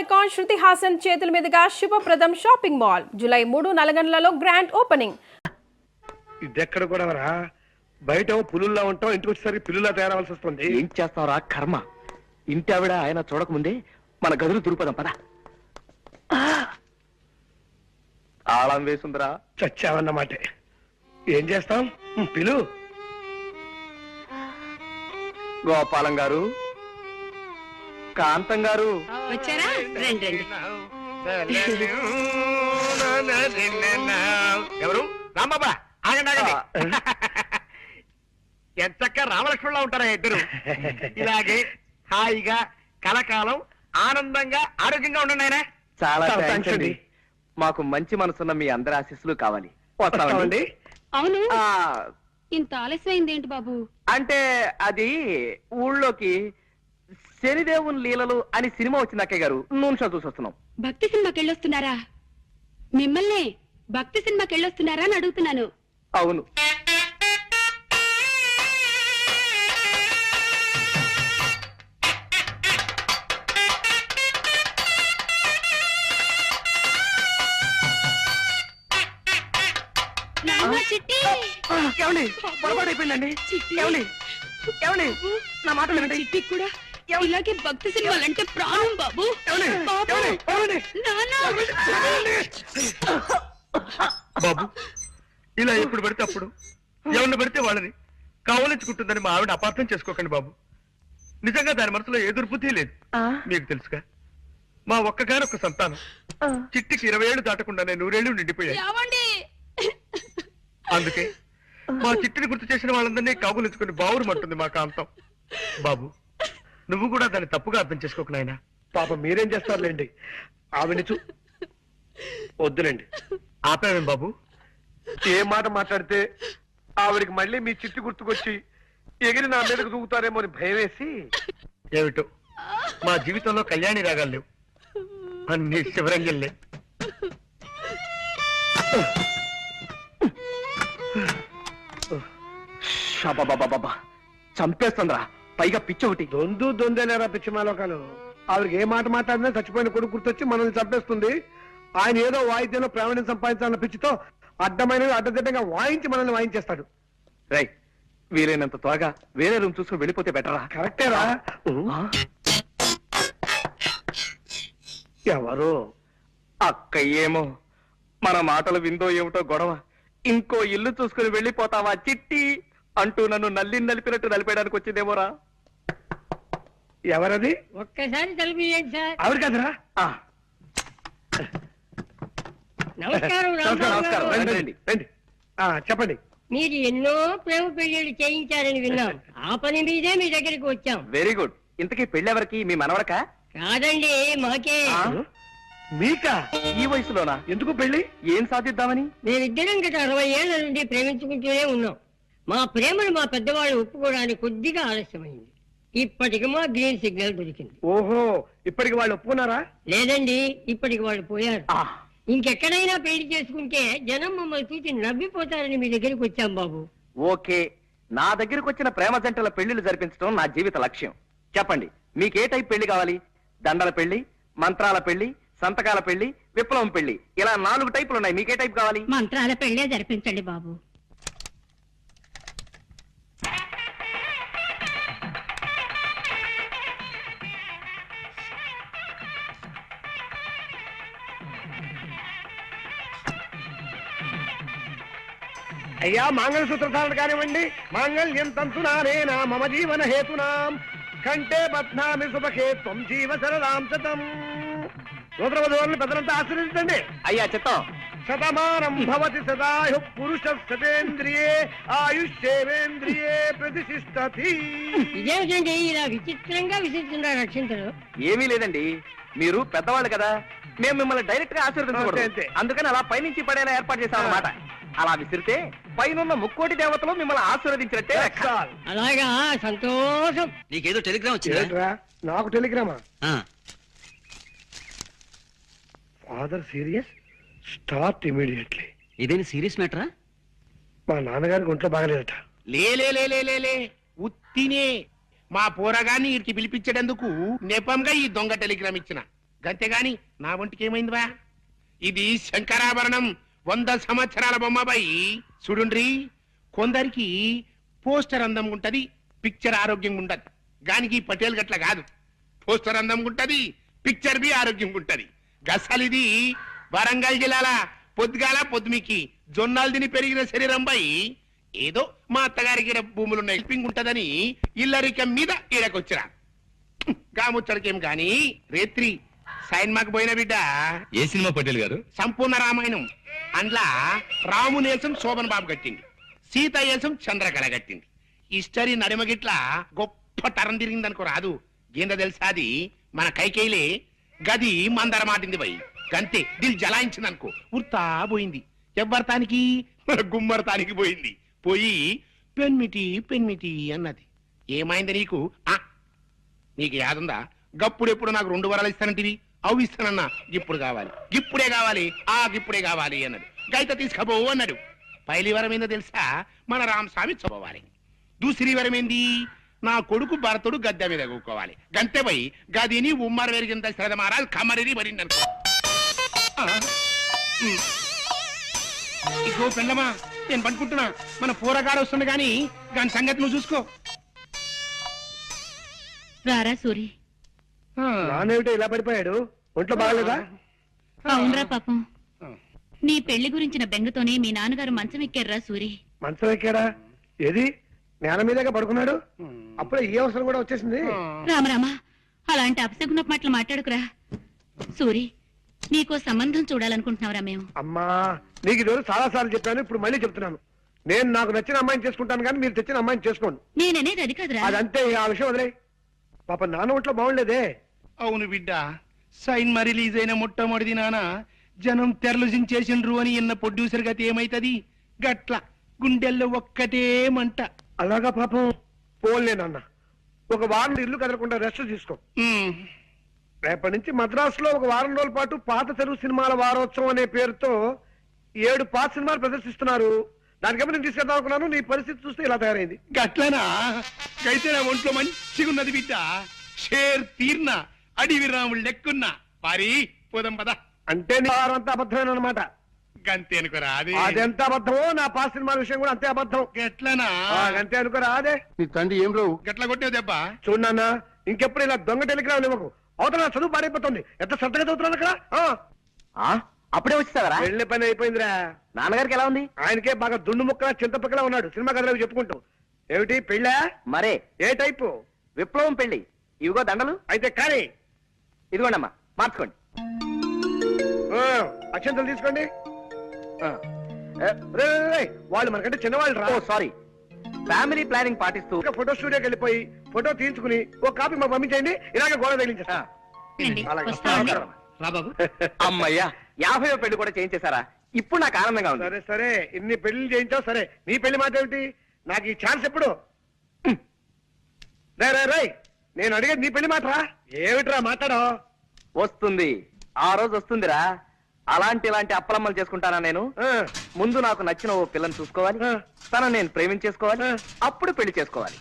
Icon Shruti Haasan చేతుల మీదుగా శుభప్రదం షాపింగ్ మాల్ జూలై 3 నల్గొండలలో గ్రాండ్ ఓపెనింగ్. ఇదెక్కడ కూడా బయట పులుల్లా ఉంటాం, ఇంటికి వచ్చేసరికి పిల్లులా తయారవలసి వస్తుంది. ఏం చేస్తావురా కర్మ. ఇంటి ఆవిడ ఆయన చూడకముందే మన గదులు దురుపదం పద. తాళం వేసుందిరా. చచ్చావన్నమాట. ఏం చేస్తాం, పిలు. గోపాలం గారు, కాంతం గారు వచ్చారా? రండి రండి. ఎవరు? రాంబాబా, ఆగండి ఆగండి. ఎంతక్క రామలక్ష్మణులా ఉంటారా ఇద్దరు. ఇలాగే హాయిగా కలకాలం ఆనందంగా ఆరోగ్యంగా ఉండండి ఆయన. చాలా థాంక్స్ అండి. మాకు మంచి మనసున్న మీ అందరి ఆశీస్సులు కావాలి. వస్తామండి. అవును, ఇంత ఆలస్యమైంది ఏంటి బాబు? అంటే అది ఊళ్ళోకి శనిదేవుని లీలలు అని సినిమా వచ్చింది అక్కయ్య గారు, నూనె షో చూసి వస్తున్నాం. భక్తి సినిమాకి వెళ్ళొస్తున్నారా? మిమ్మల్ని భక్తి సినిమాకి వెళ్ళొస్తున్నారా అని అడుగుతున్నాను. అవును. ఏమండి పొరపాటైపోయిందండి. ఏమండి ఏమండి నా మాట వినండి. చిట్టి కూడా ఇలాగే భక్తి సినిమాలంటే ప్రాణం బాబు. బాబు, ఇలా ఎప్పుడు పడితే అప్పుడు ఎవరిని పడితే వాళ్ళని కావలించుకుంటుందని మా ఆవిడ అపార్థం చేసుకోకండి బాబు. నిజంగా దాని మనసులో ఏ దుర్బుద్ధి లేదు. మీకు తెలుసుగా, మా ఒక్కగానొక్క సంతానం చిట్టికి 20 ఏళ్ళు దాటకుండానే 100 ఏళ్ళు నిండిపోయాయి. అందుకే మా చిట్టిని గుర్తు చేసిన వాళ్ళందరినీ కాగులించుకుని బావురుమంటుంది మా కాంతం. బాబు, నువ్వు కూడా దాన్ని తప్పుగా అర్థం చేసుకోకు నాయనా. పాప మీరేం చేస్తారులేండి, ఆవిడ వద్దులేండి. ఆపావేం బాబు? ఏ మాట మాట్లాడితే ఆవిడికి మళ్ళీ మీ చిట్టి గుర్తుకొచ్చి ఎగిరి నా మీదకు దూకుతారేమో అని భయం వేసి. ఏమిటో మా జీవితంలో కళ్యాణి రాగాలు లేవు, అన్ని శివరంజల్లే. బాబా చంపేస్తుందిరా, పైగా పిచ్చి ఒకటి. దొందేనేరా పిచ్చి మాలోకాలు. ఆవిడకి ఏ మాట మాట్లాడినా చచ్చిపోయిన కొడుకు గుర్తొచ్చి మనల్ని చంపేస్తుంది. ఆయన ఏదో వాయిద్యంలో ప్రావీణ్యం సంపాదించాలన్న పిచ్చితో అడ్డమైనవి అడ్డదిడ్డంగా వాయించి మనల్ని వాయించేస్తాడు. రై, వీలైనంత త్వరగా వేరే రూమ్ చూసుకుని వెళ్ళిపోతే బెటరా? కరెక్టేరా. ఎవరు? అక్క ఏమో మన మాటలు విందో ఏమిటో గొడవ. ఇంకో ఇల్లు చూసుకుని వెళ్ళిపోతావా చిట్టి అంటూ నన్ను నలిపినట్టు నలిపేయడానికి వచ్చిందేమోరా. ఎవరది? ఒక్కసారి తలుపుయండి సార్. ఆవిడ కదరా? నమస్కారం. నమస్కారం. రండి, రండి. రండి. చెప్పండి. మీరు ఎన్నో ప్రేమ పెళ్లిళ్ళు చేయించారని విన్నాం. ఆ పని మీదే మీ దగ్గరికి వచ్చాం. Very good. ఇంతకీ పెళ్ళెవరికి? మీ మనవడక? కాదండి, మాకే. మీకా? ఈ వయసులోనా? ఎందుకు పెళ్లి? ఏం సాధిద్దామని? మేమిద్దరం గత 60 ఏళ్ల నుండి ప్రేమించుకుంటూనే ఉన్నాం. మా ప్రేమను మా పెద్దవాళ్ళు ఒప్పుకోవడానికి కొద్దిగా ఆలస్యమైంది. ఇప్పటికి మా గ్రీన్ సిగ్నల్ దొరికింది. ఓహో, ఇప్పటికి వాళ్ళు ఒప్పుకున్నారా? లేదండి, ఇప్పటికి వాళ్ళు పోయారు. ఇంకెక్కడైనా పెళ్లి చేసుకుంటే జనం మమ్మల్ని చూసి నవ్విపోతారని మీ దగ్గరికి వచ్చాం బాబు. ఓకే, నా దగ్గరకు వచ్చిన ప్రేమ జంటల పెళ్లిళ్ళు జరిపించడం నా జీవిత లక్ష్యం. చెప్పండి, మీకే టైప్ పెళ్లి కావాలి? దండల పెళ్లి, మంత్రాల పెళ్లి, సంతకాల పెళ్లి, విప్లవం పెళ్లి, ఇలా 4 టైపులు ఉన్నాయి. మీకే టైప్ కావాలి? మంత్రాల పెళ్లే జరిపించండి బాబు. అయ్యా, మంగళసూత్రధారణ కానివ్వండి. మాంగళ్యం తంతునానేనా మమ జీవన హేతునాం కంటే బధ్నామి సుభకే త్వం జీవ శరదాం శతం. సూత్రవధువులను పెద్దలంతా ఆశీర్వదించండి. అయ్యా చిత్తం. శతమానం భవతి సదాయు పురుష శతేంద్రియే ఆయుష్యేవేంద్రియే ప్రతిష్ఠతి. ఇదేమిటండి ఇలా విచిత్రంగా విసిస్తున్నారు రక్షించరు? ఏమీ లేదండి, మీరు పెద్దవాళ్ళు కదా, మేము మిమ్మల్ని డైరెక్ట్ గా ఆశీర్వదించకూడదు. అందుకని అలా పైనుంచి పడేలా ఏర్పాటు చేశాం అన్నమాట. అలా విసిరితే పైనున్న 3 దేవతలు మిమ్మల్ని ఆశీర్వదించినట్టే. అలాగా, సంతోషం. నీకేదో టెలిగ్రామ్ వచ్చిందా? నాకు టెలిగ్రామా? Father serious, start immediately. ఇదేని సీరియస్ మ్యాటరా? మా నాన్నగారికి ఒంట్లో బాగలేదట. లే ఉత్తినే మా పోరగాన్ని వీరికి పిలిపించేందుకు నెపంగా ఈ దొంగ టెలిగ్రామ్ ఇచ్చిన. గంతేగాని నా ఒంటికి ఏమైందివా? ఇది శంకరాభరణం 100 సంవత్సరాల బొమ్మబాయి. చూడుండ్రి, కొందరికి పోస్టర్ అందం ఉంటది, పిక్చర్ ఆరోగ్యంగా ఉండదు. గానికి పటేల్ గట్ల కాదు. పోస్టర్ అందం ఉంటది, పిక్చర్ బి ఆరోగ్యంగా ఉంటది. గసలిది వరంగల్ జిల్లాల పొద్దుగాల పొద్దుమికి జొన్నాలు తిని పెరిగిన శరీరం బై. ఏదో మా అత్తగారికి ఈడ భూములున్న హెల్పింగ్ ఉంటదని ఇల్లరికం మీద ఈడకొచ్చిరా. గాముచ్చడికేం గాని రేత్రి సైన్మాకు పోయిన బిడ్డ. ఏ సినిమా పటేల్ గారు? సంపూర్ణ రామాయణం. అందులో రామునేసం శోభన్ బాబు కట్టింది, సీత ఏసం చంద్రకళ కట్టింది. హిస్టరీ నడిమగిట్ల గొప్ప తరం తిరిగిందనుకో రాదు. ఏందో తెలుసా, అది మన కైకేయిలే గది మందర మాటింది పోయి. గంతే దిల్ జలాయించింది అనుకో, ఉర్తా పోయింది. ఎవ్వరతానికి? మన గుమ్మరతానికి పోయింది. పోయి పెన్మిటి పెన్మిటి అన్నది. ఏమైంది నీకు? నీకు యాదుందా? గప్పుడెప్పుడు నాకు 2 వరాలు ఇస్తానంటివి, అవి ఇస్తానన్నా. ఇప్పుడు కావాలి, ఇప్పుడే కావాలి, ఇప్పుడే కావాలి అన్నాడు. గైత తీసుకపోవు అన్నాడు. పైలి వరం ఏందో తెలుసా? మన రామస్వామి చదవాలి. దూసరి వరం ఏంది? నా కొడుకు భరతుడు గద్దె మీద కూకోవాలి. గంతే పోయి గదిని ఉమ్మర వెరిగింత శ్రద్ధ మారాలి, కమరిని పడింది అనుకో. ఇగో పెళ్ళమా, నేను పనుకుంటున్నా. మన పూరగాడు వస్తుంది గాని దాని సంగతి నువ్వు చూసుకో. రారా సూరి. నానేమిటో ఇలా పడిపోయాడు? ఒంట్లో బాగాలేదా? అవునరా పాపం, నీ పెళ్లి గురించిన బెంగతోనే మీ నాన్నగారు మంచం ఎక్కారా సూరి. మంచం ఎక్కాడా? ఏది నేల మీదగా పడుకున్నాడు? అప్పుడే ఈ అవసరం కూడా వచ్చేసింది. రామరామా, అలాంటి అపశకున మాటలు మాట్లాడుకురా. సూరి, నీకో సంబంధం చూడాలనుకుంటున్నావురా మేము. అమ్మా, నీకు ఈరోజు చాలా సార్లు చెప్పాను, ఇప్పుడు మళ్ళీ చెప్తున్నాను. నేను నాకు నచ్చిన అమ్మాయిని చేసుకుంటాను కానీ మీరు తెచ్చిన అమ్మాయిని చేసుకోండి. నేననేది అది కాదురా. అదంతే, ఆ విషయం వదిలే. పాప నాన్న ఒంట్లో బాగుండలేదే. అవును బిడ్డ, సైన్మా రిలీజ్ అయిన మొట్టమొదటి నాన్న జనం తెరలు జించేసిండ్రు అని ఇన్న ప్రొడ్యూసర్ గతి ఏమైతది? గట్ల గుండెల్లో ఒక్కటే మంట. అలాగా పాపం. పోన్లే నాన్న, ఒక వారం ఇల్లు కదలకుండా రెస్ట్ తీసుకో. రేపటి నుంచి మద్రాసులో ఒక వారం రోజుల పాటు పాత తెలుగు సినిమాల వారోత్సవం అనే పేరుతో 7 పాత సినిమాలు ప్రదర్శిస్తున్నారు. దానికేమో నేను తీసుకెళ్దాం అనుకున్నాను. నీ పరిస్థితి చూస్తే ఇలా తయారైంది. గట్లనా? అయితే నా ఒంట్లో మంచిగున్నది బిడ్డ. షేర్ తీర్న అడివి రాముడు లెక్కున్నా. పారి పోదాం పద. అంటే నీ వారంతా అబద్ధమైన అనమాట. గంతే అనుకోరా? అదెంత అబద్ధమో నా పాత సినిమాల విషయం కూడా అంతే అబద్ధం. గట్లనా? అంతే అనుకోరా? అదే నీ తండ్రి ఏం రావు గట్ల కొట్టావు దెబ్బ. చూడన్నా, ఇంకెప్పుడు ఇలా దొంగ టెలిగ్రామ్ ఇవ్వకు. అవతల చదువు పాడైపోతుంది. ఎంత శ్రద్ధగా చదువుతున్నాను అక్కడ. అప్పుడే వచ్చేసావరా? వెళ్ళే పని అయిపోయిందిరా. నాన్నగారికి ఎలా ఉంది? ఆయనకే బాగా దుండు ముక్కలా చింతపక్కలా ఉన్నాడు. సినిమా కథలు చెప్పుకుంటావు. ఏమిటి పెళ్ళా? మరే. ఏ టైపు? విప్లవం పెళ్లి. ఇవిగో దండలు. అయితే కానీ ఇదిగోండమ్మా, మార్చుకోండి. అక్షంతలు తీసుకోండి. వాళ్ళు మనకంటే చిన్నవాళ్ళు రా. సారీ. ఫ్యామిలీ ప్లానింగ్ పాటిస్తూ ఫోటో స్టూడియోకి వెళ్ళిపోయి ఫోటో తీయించుకుని ఒక కాపీ మాకు పంపించండి. ఇలాగే గోడ తగిలించేస్తా. రండి, అలాగే. వస్తామండి. రా బాబు. అమ్మయ్యా, 50వ పెళ్లి కూడా చేయించేశారా? ఇప్పుడు నాకు ఆనందంగా ఉంది. సరే సరే, ఇన్ని పెళ్లి చేయించావు సరే. నీ పెళ్లి మాట ఏమిటి? నాకు ఈ ఛాన్స్ ఎప్పుడు? రై నేను అడిగేది నీ పెళ్లి మాట రా. ఏమిట్రా మాట్లాడో? వస్తుంది, ఆ రోజు వస్తుందిరా. ఇలాంటి అప్పలమ్మలు చేసుకుంటానా నేను? ముందు నాకు నచ్చిన ఓ పిల్లని చూసుకోవాలి, తనను నేను ప్రేమించేసుకోవాలి, అప్పుడు పెళ్లి చేసుకోవాలి.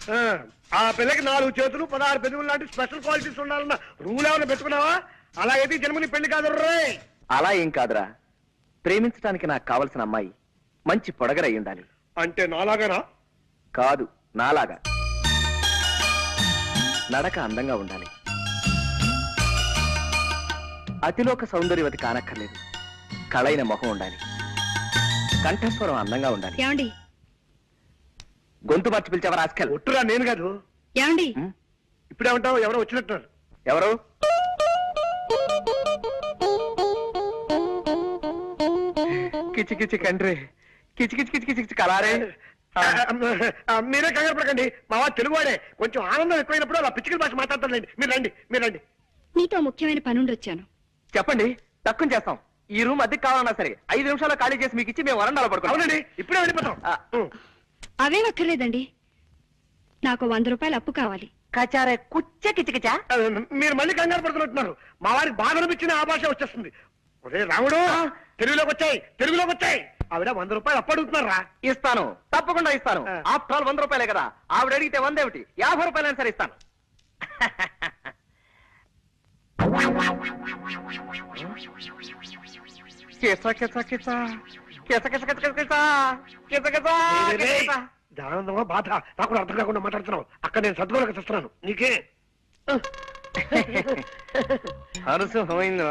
ఆ పిల్లకి 4 చేతులు 16 పెదవులు లాంటి స్పెషల్ క్వాలిటీస్ ఉండాలన్న రూల్ ఏమైనా పెట్టుకున్నావా? అలాగైతే జన్మని పెళ్లి కాదు రే. అలా ఏం కాదురా, ప్రేమించడానికి నాకు కావలసిన అమ్మాయి మంచి పొడగరై ఉండాలి. అంటే నాలాగానా? కాదు, నాలాగా. నడక అందంగా ఉండాలి, అతిలోక సౌందర్యవతి కానక్కర్లేదు. కళైన మొహం ఉండాలి, కంఠస్వరం అందంగా ఉండాలి. ఏమండి? గొంతు మార్చి పిలిచావా రాస్కల్? ఒట్టురా, నేను కాదు. ఏమండి? ఇప్పుడేమంటావు? ఎవరో వచ్చినట్టున్నారు. ఎవరు? కిచి కిచి కండ్రి, కిచి కిచి కిచి కిచి కలారే. మీరే కంగారు పడకండి, మా వాడు తెలుగువాడే. కొంచెం ఆనందం ఎక్కువైనప్పుడు అలా పిచ్చికల భాష మాట్లాడతారులేండి. మీరు రండి, మీరు రండి. నీతో ముఖ్యమైన పనుండి వచ్చాను. చెప్పండి, తక్కువ చేస్తాం. ఈ రూమ్ అద్దెకి కావాలన్నా సరే 5 నిమిషాల్లో ఖాళీ చేసి మీకు ఇచ్చి మేము వరండాలో పడుకోండి. అవునండి, ఇప్పుడే వెళ్ళిపోతాం. అవే అక్కర్లేదండి, నాకు 100 రూపాయలు అప్పు కావాలి. కచారే కుచ్చ కిచకిచా. మీరు మళ్ళీ కంగారు పడుతున్నట్టున్నారు. మా వారికి బాగా అనిపించిన ఆ భాష వచ్చేస్తుంది. ఒరే రాముడు, తెలుగులోకి వచ్చాయి. ఆవిడ 100 రూపాయలు అప్పడుగుతున్నారా? ఇస్తాను, తప్పకుండా ఇస్తాను. ఆఫ్టర్ ఆల్ 100 రూపాయలే కదా. ఆవిడ అడిగితే 100 ఏమిటి, 50 రూపాయలైనా సరే ఇస్తాను. కిస కిస కిస కిస కిస కిస కిస కిస కిస కిస. దానందమా బాధ నాకు కూడా అర్థం కాకుండా మాట్లాడుతున్నావు. అక్కడ నేను సర్దుకోలేక చేస్తున్నాను. నీకే హరుసు పోయిందా?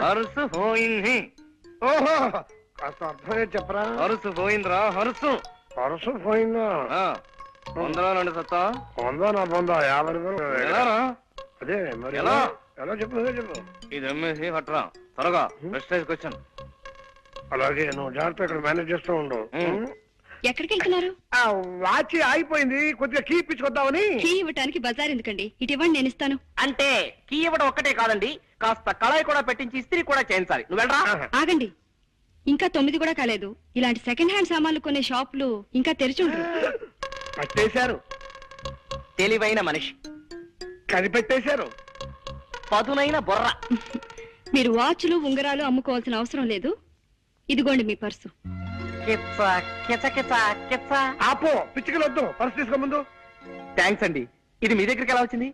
హరుసు పోయింది. ఓహో కాస్త అర్థమే చెప్పరా. హరుసు పోయిందిరా హరుసు. పరసు పోయిందా? వందలో నుండి సత్తా పొందా నా పొందా 50 రూపాయలు. ఎలారా? అదే మరి ఎలా? ఎలా చెప్పు నువ్వే చెప్పు. ఇది అమ్మేసి పట్టరా త్వరగా ప్రెస్టేజ్ క్వశ్చన్. అలాగే నువ్వు జాగ్రత్త ఇక్కడ మేనేజ్ చేస్తూ ఉండు. ఎక్కడికి వెళ్తున్నారు? ఆ వాచ్ ఆగిపోయింది, కొద్దిగా కీ ఇప్పించుకొద్దామని. కీ ఇవ్వటానికి బజార్ ఎందుకండి? ఇటు ఇవ్వండి, నేను ఇస్తాను. అంటే కీ ఇవ్వడం ఒక్కటే కాదండి, కాస్త కళాయి కూడా పెట్టించి ఇస్త్రీ కూడా చేయించాలి. నువ్వు వెళ్ళరా. ఆగండి, ఇంకా 9 కూడా కాలేదు. ఇలాంటి సెకండ్ హ్యాండ్ సామాన్లు కొనే షాపులు ఇంకా తెరిచి ఉండరు. పట్టేశారు, తెలివైన మనిషి, కనిపెట్టేశారు. పదునైన బొర్ర. మీరు వాచ్లు ఉంగరాలు అమ్ముకోవాల్సిన అవసరం లేదు. ఇదిగోండి మీ పర్సు. కిచ్చ కిచ కిచ కిచ్చ. ఆపో, పిచ్చికలు వద్దు, పర్సు తీసుకో ముందు. థ్యాంక్స్ అండి. ఇది మీ దగ్గరికి ఎలా వచ్చింది?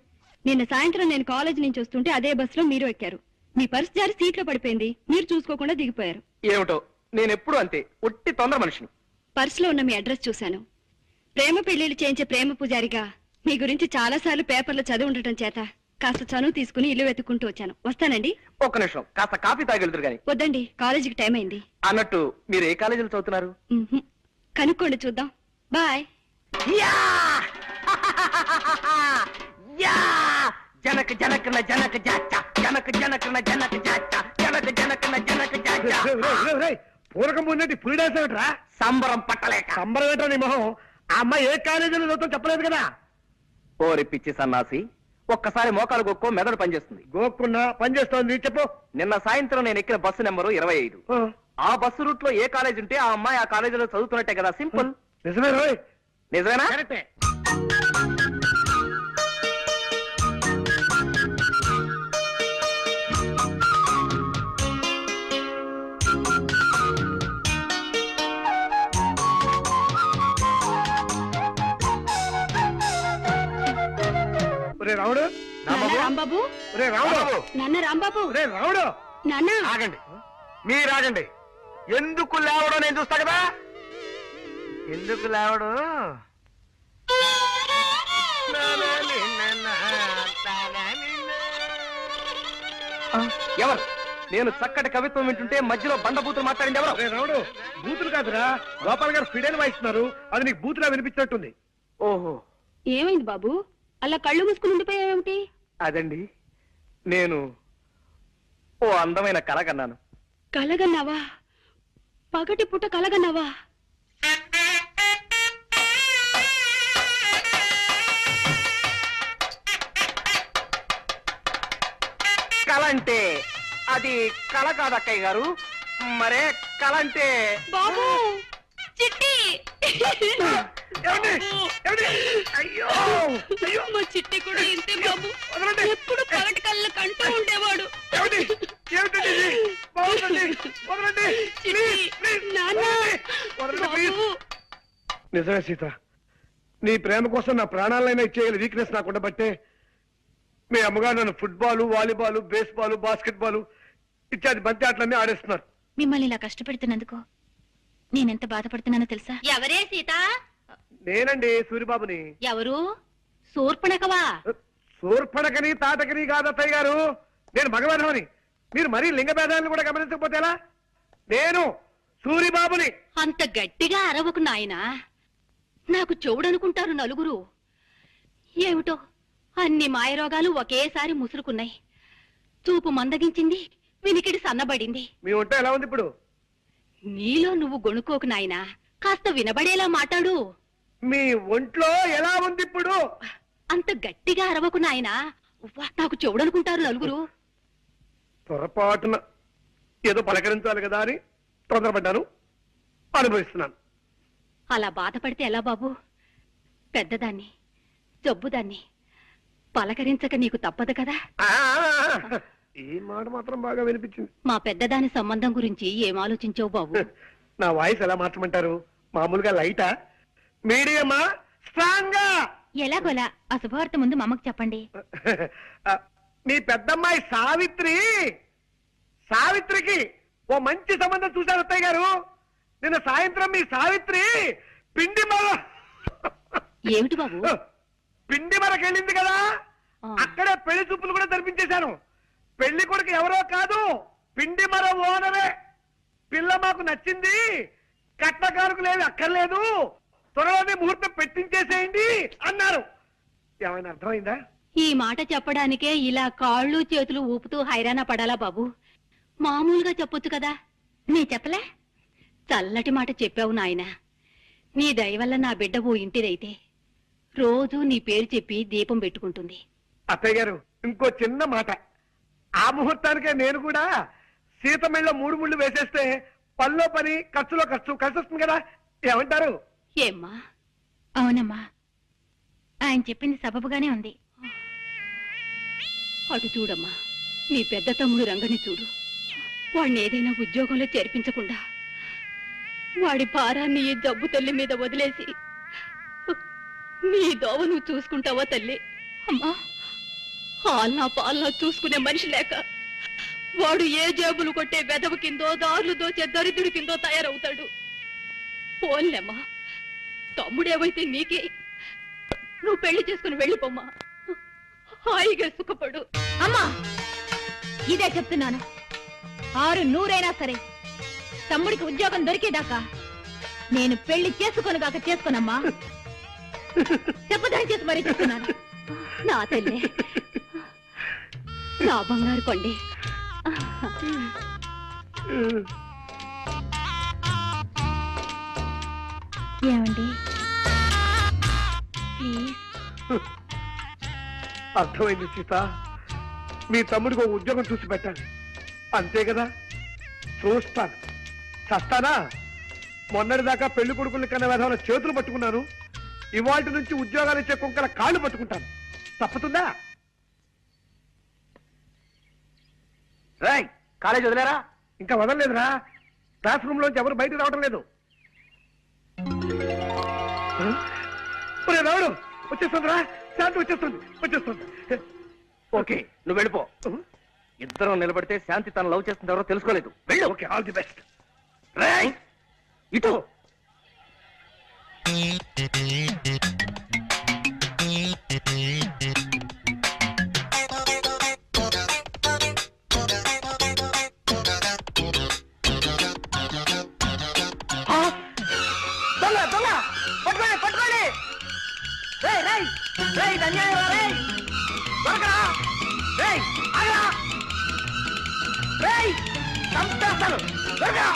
నిన్న సాయంత్రం నేను కాలేజ్ నుంచి వస్తుంటే అదే బస్సులో మీరు ఎక్కారు. మీ పర్సు జారి సీట్లో పడిపోయింది. మీరు చూసుకోకుండా దిగిపోయారు. ఏమిటో, నేను ఎప్పుడు అంతే, ఒట్టి తొందర మనిషిని. పర్సులో ఉన్న మీ అడ్రస్ చూశాను. ప్రేమ పెళ్లిళ్ళు చేయించే ప్రేమ పూజారిగా మీ గురించి చాలా సార్లు పేపర్లో చదివి ఉండటం చేత కాస్త చనువు తీసుకుని ఇల్లు వెతుక్కుంటూ వచ్చాను. వస్తానండి. ఒక్క నిమిషం, కాస్త కాఫీ తాగెళ్తురు గాని. వద్దండి, కాలేజీకి టైం అయింది. అన్నట్టు మీరు ఏ కాలేజీలో చదువుతున్నారు? మ్మ్హ్మ్. కనుక్కోండి, చూద్దాం. బాయ్. యా! యా! జనక జనకన జనక జాచ, జనక జనకన జనక జాచ, జనక జనకన జనక జాచ. పూరకం ముందంటే పులిడేసేమిట్రా? సంబరం పట్టలేక. సంబరం ఏంటో నీ మొహం. ఆ అమ్మాయి ఏ కాలేజీలో చదువుతాం చెప్పలేదు కదా. ఓరి పిచ్చి సన్నాసి, ఒక్కసారి మోకాలు గొక్కో మెదడు పనిచేస్తుంది. గోక్కున్నా పని చేస్తోంది, చెప్పు. నిన్న సాయంత్రం నేను ఎక్కిన బస్సు నెంబరు 25. ఆ బస్సు రూట్ లో ఏ కాలేజ్ ఉంటే ఆ అమ్మాయి ఆ కాలేజీలో చదువుతున్నట్టే కదా. సింపుల్. నిజమే రోయ్. నిజమేనా? కరెక్టే. ఒరే రాముడు, నాన్న రాంబాబు, ఒరే రాముడు, నాన్న రాంబాబు, ఒరే రాముడు. నాన్న. ఆగండి, మీరు ఆగండి. ఎందుకు లేవడో నేను చూస్తా కదా. ఎందుకు లేవడు? ఎవరు? నేను చక్కటి కవిత్వం వింటుంటే మధ్యలో బండబూతులు మాట్లాడింది ఎవరు? ఒరే రాముడు, బూతులు కాదురా, గోపాల్ గారు ఫిడేలు వాయిస్తున్నారు. అది నీకు బూతులా వినిపించినట్టుంది. ఓహో, ఏమైంది బాబు, అలా కళ్ళు మూసుకుని ఉండిపోయావేమిటి? అదండి, నేను ఓ అందమైన కళ కన్నాను. కలగన్నావా? పగటి పుట్ట కలగన్నావా? కళ అంటే అది కళ కాదు అక్కయ్య గారు. మరే కళ అంటే బాబు, చిట్టి. ఏమండి? ఏమండి? అయ్యో అయ్యో, మా చిట్టి కూడా ఇంతే బాబు. వదలండి. ఎప్పుడు పగటి కళ్ళు కంటూ ఉండేవాడు. ఏమండి? ఏమిటండి ఇది? బాగుందండి. వదలండి. ప్లీజ్, ప్లీజ్, నాన్న. వదలండి, ప్లీజ్. బాబు. నిజమే సీత, నీ ప్రేమ కోసం నా ప్రాణాలైనా ఇచ్చేయాలి వీక్నెస్ నాకు ఉండబట్టే మీ అమ్మగారు నన్ను football, volleyball, baseball, basket ball ఇత్యాది బంతి ఆటలన్నీ ఆడేస్తున్నారు. మిమ్మల్ని ఇలా కష్టపెడుతున్నందుకు నేనెంత బాధపడుతున్నానో తెలుసా? ఎవరే సీత? నేనండి సూరిబాబుని. ఎవరు? శూర్పణఖవా? సూర్పణకని తాటకని కాదత్తయ్య గారు, నేను మగవేధమని. మీరు మరీ లింగ భేదాలను కూడా గమనించకపోతే ఎలా? నేను సూరిబాబుని. అంత గట్టిగా అరవకు నాయనా, నాకు చెవుడనుకుంటారు నలుగురు. ఏమిటో అన్ని మాయరోగాలు ఒకేసారి ముసురుకున్నాయి. చూపు మందగించింది, వినికిడి సన్నబడింది. మీ ఒంట ఎలా ఉంది ఇప్పుడు? నీలో నువ్వు గొణుకోకు నాయనా, కాస్త వినబడేలా మాట్లాడు. మీ ఒంట్లో ఎలా ఉంది ఇప్పుడు? అంత గట్టిగా అరవకు నాయనా, నాకు చెవుడనుకుంటారు నలుగురు. పొరపాటున ఏదో పలకరించాలి కదా అని తొందరపడ్డాను, అనుభవిస్తున్నాను. అలా బాధపడితే ఎలా బాబు? పెద్దదాన్ని, జబ్బుదాన్ని పలకరించక నీకు తప్పదు కదా. ఆ, ఈ మాట మాత్రం బాగా వినిపించింది. మా పెద్దదాని సంబంధం గురించి ఏం ఆలోచించావు బాబు? నా వాయిస్ ఎలా మార్చమంటారు? మామూలుగా లైటా, మీడియమా, స్ట్రాంగా? ఎలాగోలా ఆ శుభవార్త ముందు మా అమ్మకు చెప్పండి. మీ పెద్దమ్మాయి సావిత్రి సావిత్రికి ఓ మంచి సంబంధం చూశారు అత్తయ్య గారు. నిన్న సాయంత్రం మీ సావిత్రి పిండి మర ఏమిటి బాబు? పిండి మరకెళ్ళింది కదా, అక్కడే పెళ్లి చూపులు కూడా జరిపించేశాను. పెళ్లి కొడుకు ఎవరో కాదు, పిండి మర ఓనరే. పిల్ల మాకు నచ్చింది, కట్నకారుకులేవి అక్కర్లేదు, త్వరలోనే ముహూర్తం పెట్టించేసేయండి అన్నారు. ఏమైనా అర్థమైందా? ఈ మాట చెప్పడానికే ఇలా కాళ్ళు చేతులు ఊపుతూ హైరాణ పడాలా బాబు? మామూలుగా చెప్పొచ్చు కదా. నీ చెప్పలే? చల్లటి మాట చెప్పావు నాయనా. నీ దయ వల్ల నా బిడ్డ ఓ ఇంటిదైతే రోజూ నీ పేరు చెప్పి దీపం పెట్టుకుంటుంది. అత్తయ్య గారు, ఇంకో చిన్న మాట. ఆ ముహూర్తానికే నేను కూడా సీతమెళ్ళ 3 ముళ్ళు వేసేస్తే పనిలో పని, ఖర్చులో ఖర్చు కలిసి వస్తుంది కదా. ఏమంటారు? ఏమ్మా? అవునమ్మా, ఆయన చెప్పింది సబబుగానే ఉంది. అటు చూడమ్మా, నీ పెద్ద తమ్ముడు రంగని చూడు. వాడిని ఏదైనా ఉద్యోగంలో చేర్పించకుండా వాడి భారాన్ని ఈ జబ్బు తల్లి మీద వదిలేసి నీ దోవ నువ్వు చూసుకుంటావా తల్లి? అమ్మా, హాల్నా పాలనా చూసుకునే మనిషి లేక వాడు ఏ జేబులు కొట్టే వెదవు కిందో, దారులు దోచే దరిద్రుడి కిందో తయారవుతాడు. పోన్లేమ్మా, తమ్ముడేవైతే నీకే. నువ్వు పెళ్లి చేసుకుని వెళ్ళిపోమ్మా, హాయిగా సుఖపడు. అమ్మా, ఇదే చెప్తున్నాను. 600 సరే, తమ్ముడికి ఉద్యోగం దొరికేదాకా నేను పెళ్లి చేసుకోనుగాక చేసుకోనమ్మా. చెప్పదని చేసి మరీ చెప్తున్నాను. నా తల్లి, నా బంగారు కొండే. ఏమండి, ప్లీజ్. అర్థమైంది సీత. మీ తమ్ముడికి ఒక ఉద్యోగం చూసి పెట్టాలి, అంతే కదా. చూస్తాను, చస్తానా? మొన్నటిదాకా పెళ్లి కొడుకులు కన్నా విధాన చేతులు పట్టుకున్నాను, ఇవాటి నుంచి ఉద్యోగాలు ఇచ్చే కుక్కల కాళ్ళు పట్టుకుంటాను. తప్పుతుందా? రేయ్, కాలేజ్ వదిలేరా? ఇంకా వదలలేదురా. క్లాస్ రూమ్ లోంచి ఎవరు బయటకు రావడం లేదు. రావుడు వచ్చేస్తుందిరా, శాంతి వచ్చేస్తుంది. ఓకే, నువ్వు వెళ్ళిపో. ఇద్దరం నిలబడితే శాంతి తన లవ్ చేస్తుంది ఎవరో తెలుసుకోలేదు. వెళ్ళు. Okay, all the best. రేయ్, ఇటు. దొంగ దొంగ, పట్టుకోండి. రేయ్ రేయ్ రేయ్, అన్యాయం రా. రేయ్, దొరకరా. రేయ్, ఆగరా. రేయ్, చంపేస్తాను. దొరకరా.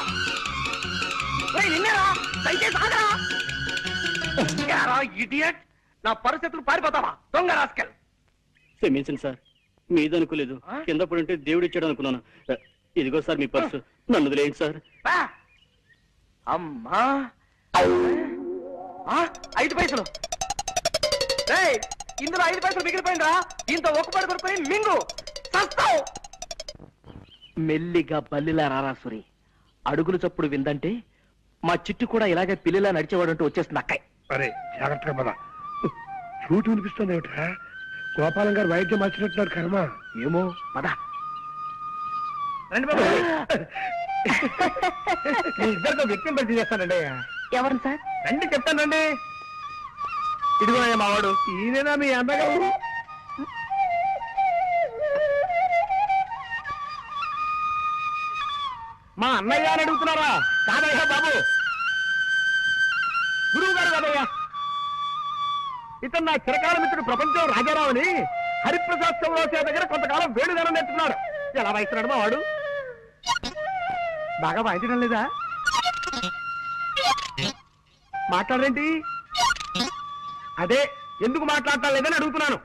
రేయ్, నిన్నేరా. దయచేసి ఆగరా. ఏరా ఇడియట్, నా పరిస్థితులు పారిపోతావా? దొంగ రాస్కెల్. క్షమించండి సార్, మీదనుకోలేదు. కింద పడుంటే దేవుడు ఇచ్చాడు అనుకున్నాను. ఇదిగో సార్ మీ పర్సు, నన్ను వదిలేయండి సార్. అమ్మా, 5 పైసలు. రేయ్, ఇందులో 5 పైసలు మిగిలిపోయిందా? దీంతో ఒక్కపడి కొనుక్కొని మింగు, చస్తావు. మెల్లిగా బల్లిలా రారాసురి. అడుగులు చప్పుడు విందంటే మా చిట్టు కూడా ఇలాగే పిల్లిలా నడిచేవాడంటూ వచ్చేస్తుంది అక్కయ్. అరే జాగ్రత్తగా పద. చూటు వినిపిస్తుంది ఏమిట్రా? గోపాలం గారు వైద్యం మార్చినట్టున్నారు కర్మ. ఏమో, పద. రండి బాబు. మీ ఇద్దరితో వ్యక్తిని పరిచయం చేస్తానండి. ఎవరు సార్? రండి చెప్తానండి. ఇదిగో మావాడు. ఈయనేనా మీ అన్నగారు? మా అన్నయ్య అని అడుగుతున్నారా? కాదయ్యా బాబు, గురువు గారు కాదయ్యా. ఇతను నా చిరకాల మిత్రుడు ప్రపంచం రాజారావు అని హరిప్రసాద్ చౌరాసే దగ్గర కొంతకాలం వేడుదనం నేర్చుకున్నాడు. ఎలా వాయిస్తున్నాడు మా వాడు? బాగా వాయించడం లేదా? మాట్లాడరేంటి? అదే ఎందుకు మాట్లాడటం లేదని అడుగుతున్నాను.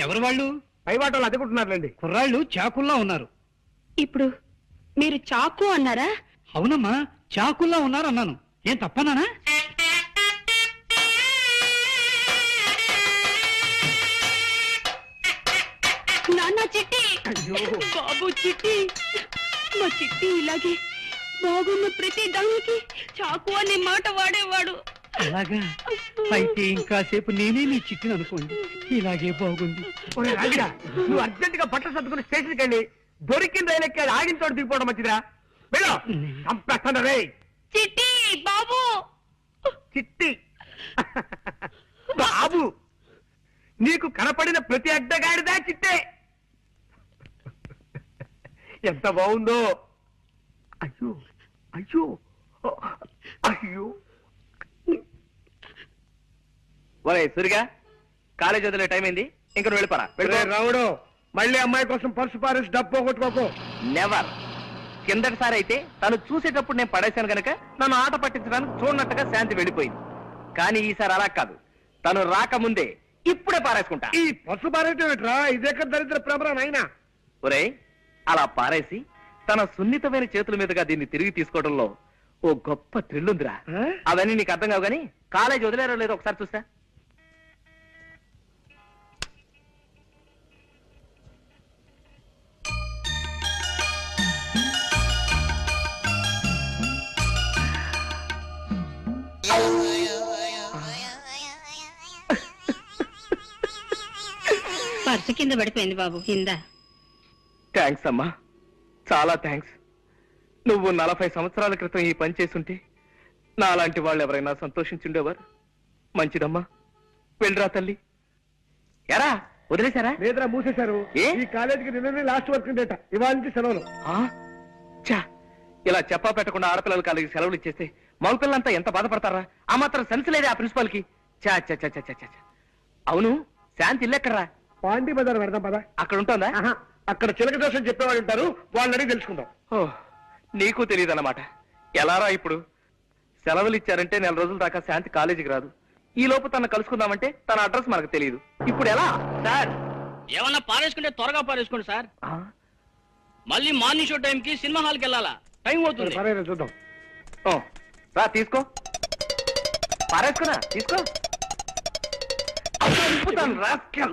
ఎవరు వాళ్ళు? పై వాటలు అదుకుంటున్నారులేండి. కుర్రాళ్ళు చాకుల్లా ఉన్నారు. ఇప్పుడు మీరు చాకు అన్నారా? అవునమ్మా, చాకుల్లా ఉన్నారు అన్నాను. ఏం తప్పనానా? నాన్న చిట్టి, బాబు చిట్టి, మా చిట్టి ఇలాగే బాగున్న ప్రతి దానికి చాకు అనే మాట వాడేవాడు. అలాగా? అయితే ఇంకాసేపు నేనే నీ చిట్టును అనుకోండి, ఇలాగే బాగుంది. ఒరే రాజుగా, నువ్వు అర్జెంట్ గా బట్టలు సర్దుకుని స్టేషన్కి వెళ్ళి దొరికిన రైలు ఎక్కి ఆగిన చోట దిగిపోవడం మంచిదిరా. వెళ్ళు, చంపేస్తాను రే. చిట్టి బాబు చిట్టి బాబు, నీకు కనపడిన ప్రతి అడ్డగాడిదా చిట్టే. ఎంత బాగుందో. అయ్యో అయ్యో అయ్యో. ఒరే సూరిగా, కాలేజ్ వదిలే టైం అయింది, ఇంక నువ్వు వెళ్ళిపోరా. ఒరే రావుడు, మళ్ళీ అమ్మాయి కోసం పర్సు పారేసి డబ్బు పోగొట్టుకోకు. నెవర్. కిందటిసారి అయితే తను చూసేటప్పుడు నేను పడేశాను గనక నన్ను ఆట పట్టించడానికి చూడనట్టుగా శాంతి వెళ్ళిపోయింది. కానీ ఈసారి అలా కాదు, తను రాకముందే ఇప్పుడే పారేసుకుంటా. ఈ పర్సు పారేయటం ఏంట్రా? ఇదేక దరిద్ర ప్రభరా నాయనా. ఒరే, అలా పారేసి తన సున్నితమైన చేతుల మీదుగా దీన్ని తిరిగి తీసుకోవడంలో ఓ గొప్ప థ్రిల్ ఉందిరా. ఆ? అవన్నీ నీకు అర్థం కావు గానీ కాలేజ్ వదిలేరో లేదో ఒకసారి చూస్తా. పర్సు కింద పడిపోయింది బాబు, కింద. థ్యాంక్స్ అమ్మా, చాలా థ్యాంక్స్. నువ్వు 40 సంవత్సరాల క్రితం ఈ పని చేసుంటే నాలాంటి వాళ్ళు ఎవరైనా సంతోషించుండేవారు. మంచిదమ్మా, వెళ్ళరా తల్లి. ఎరా వదిలేశారా? లేదురా, మూసేశారు. ఏ? ఈ కాలేజీకి నిన్ననే లాస్ట్ వర్క్ డేట, ఇవాళ నుంచి సెలవులు. ఆ? ఛా, ఇలా చెప్పా పెట్టకుండా ఆడపిల్లల కాలేజీ సెలవులు ఇచ్చేస్తే మగపిల్లలంతా ఎంత బాధపడతారా? ఆ మాత్రం సెన్స్ లేదే ఆ ప్రిన్సిపాల్ కి. చా చా చా చా చా చా. అవును, శాంతి ఇల్లెక్కడరా? పాండి బజార్ పెడదాం పదా. అక్కడ ఉంటుందా? ఆహా, అక్కడ చిలక దోషం చెప్పేవాళ్ళు ఉంటారు, వాళ్ళని అడిగి తెలుసుకుందాం. ఓ, నీకు తెలియదన్నమాట. ఎలారా ఇప్పుడు? సెలవులు ఇచ్చారంటే 4 రోజుల దాకా శాంతి కాలేజీకి రాదు. ఈ లోపు తను కలుసుకుందామంటే తన అడ్రస్ మనకు తెలియదు. ఇప్పుడు ఎలా సార్? ఏమన్నా పారేసుకుంటే త్వరగా పారేసుకోండి సార్. ఆ? మళ్ళీ మార్నింగ్ షో టైం కి సినిమా హాల్ కి వెళ్ళాలా, టైం అవుతుంది. పర్వాలేదు, చూద్దాం. ఓ, రా తీసుకో, పారేసుకున్నా తీసుకో. అబ్బా, నింపుతాను, rascal.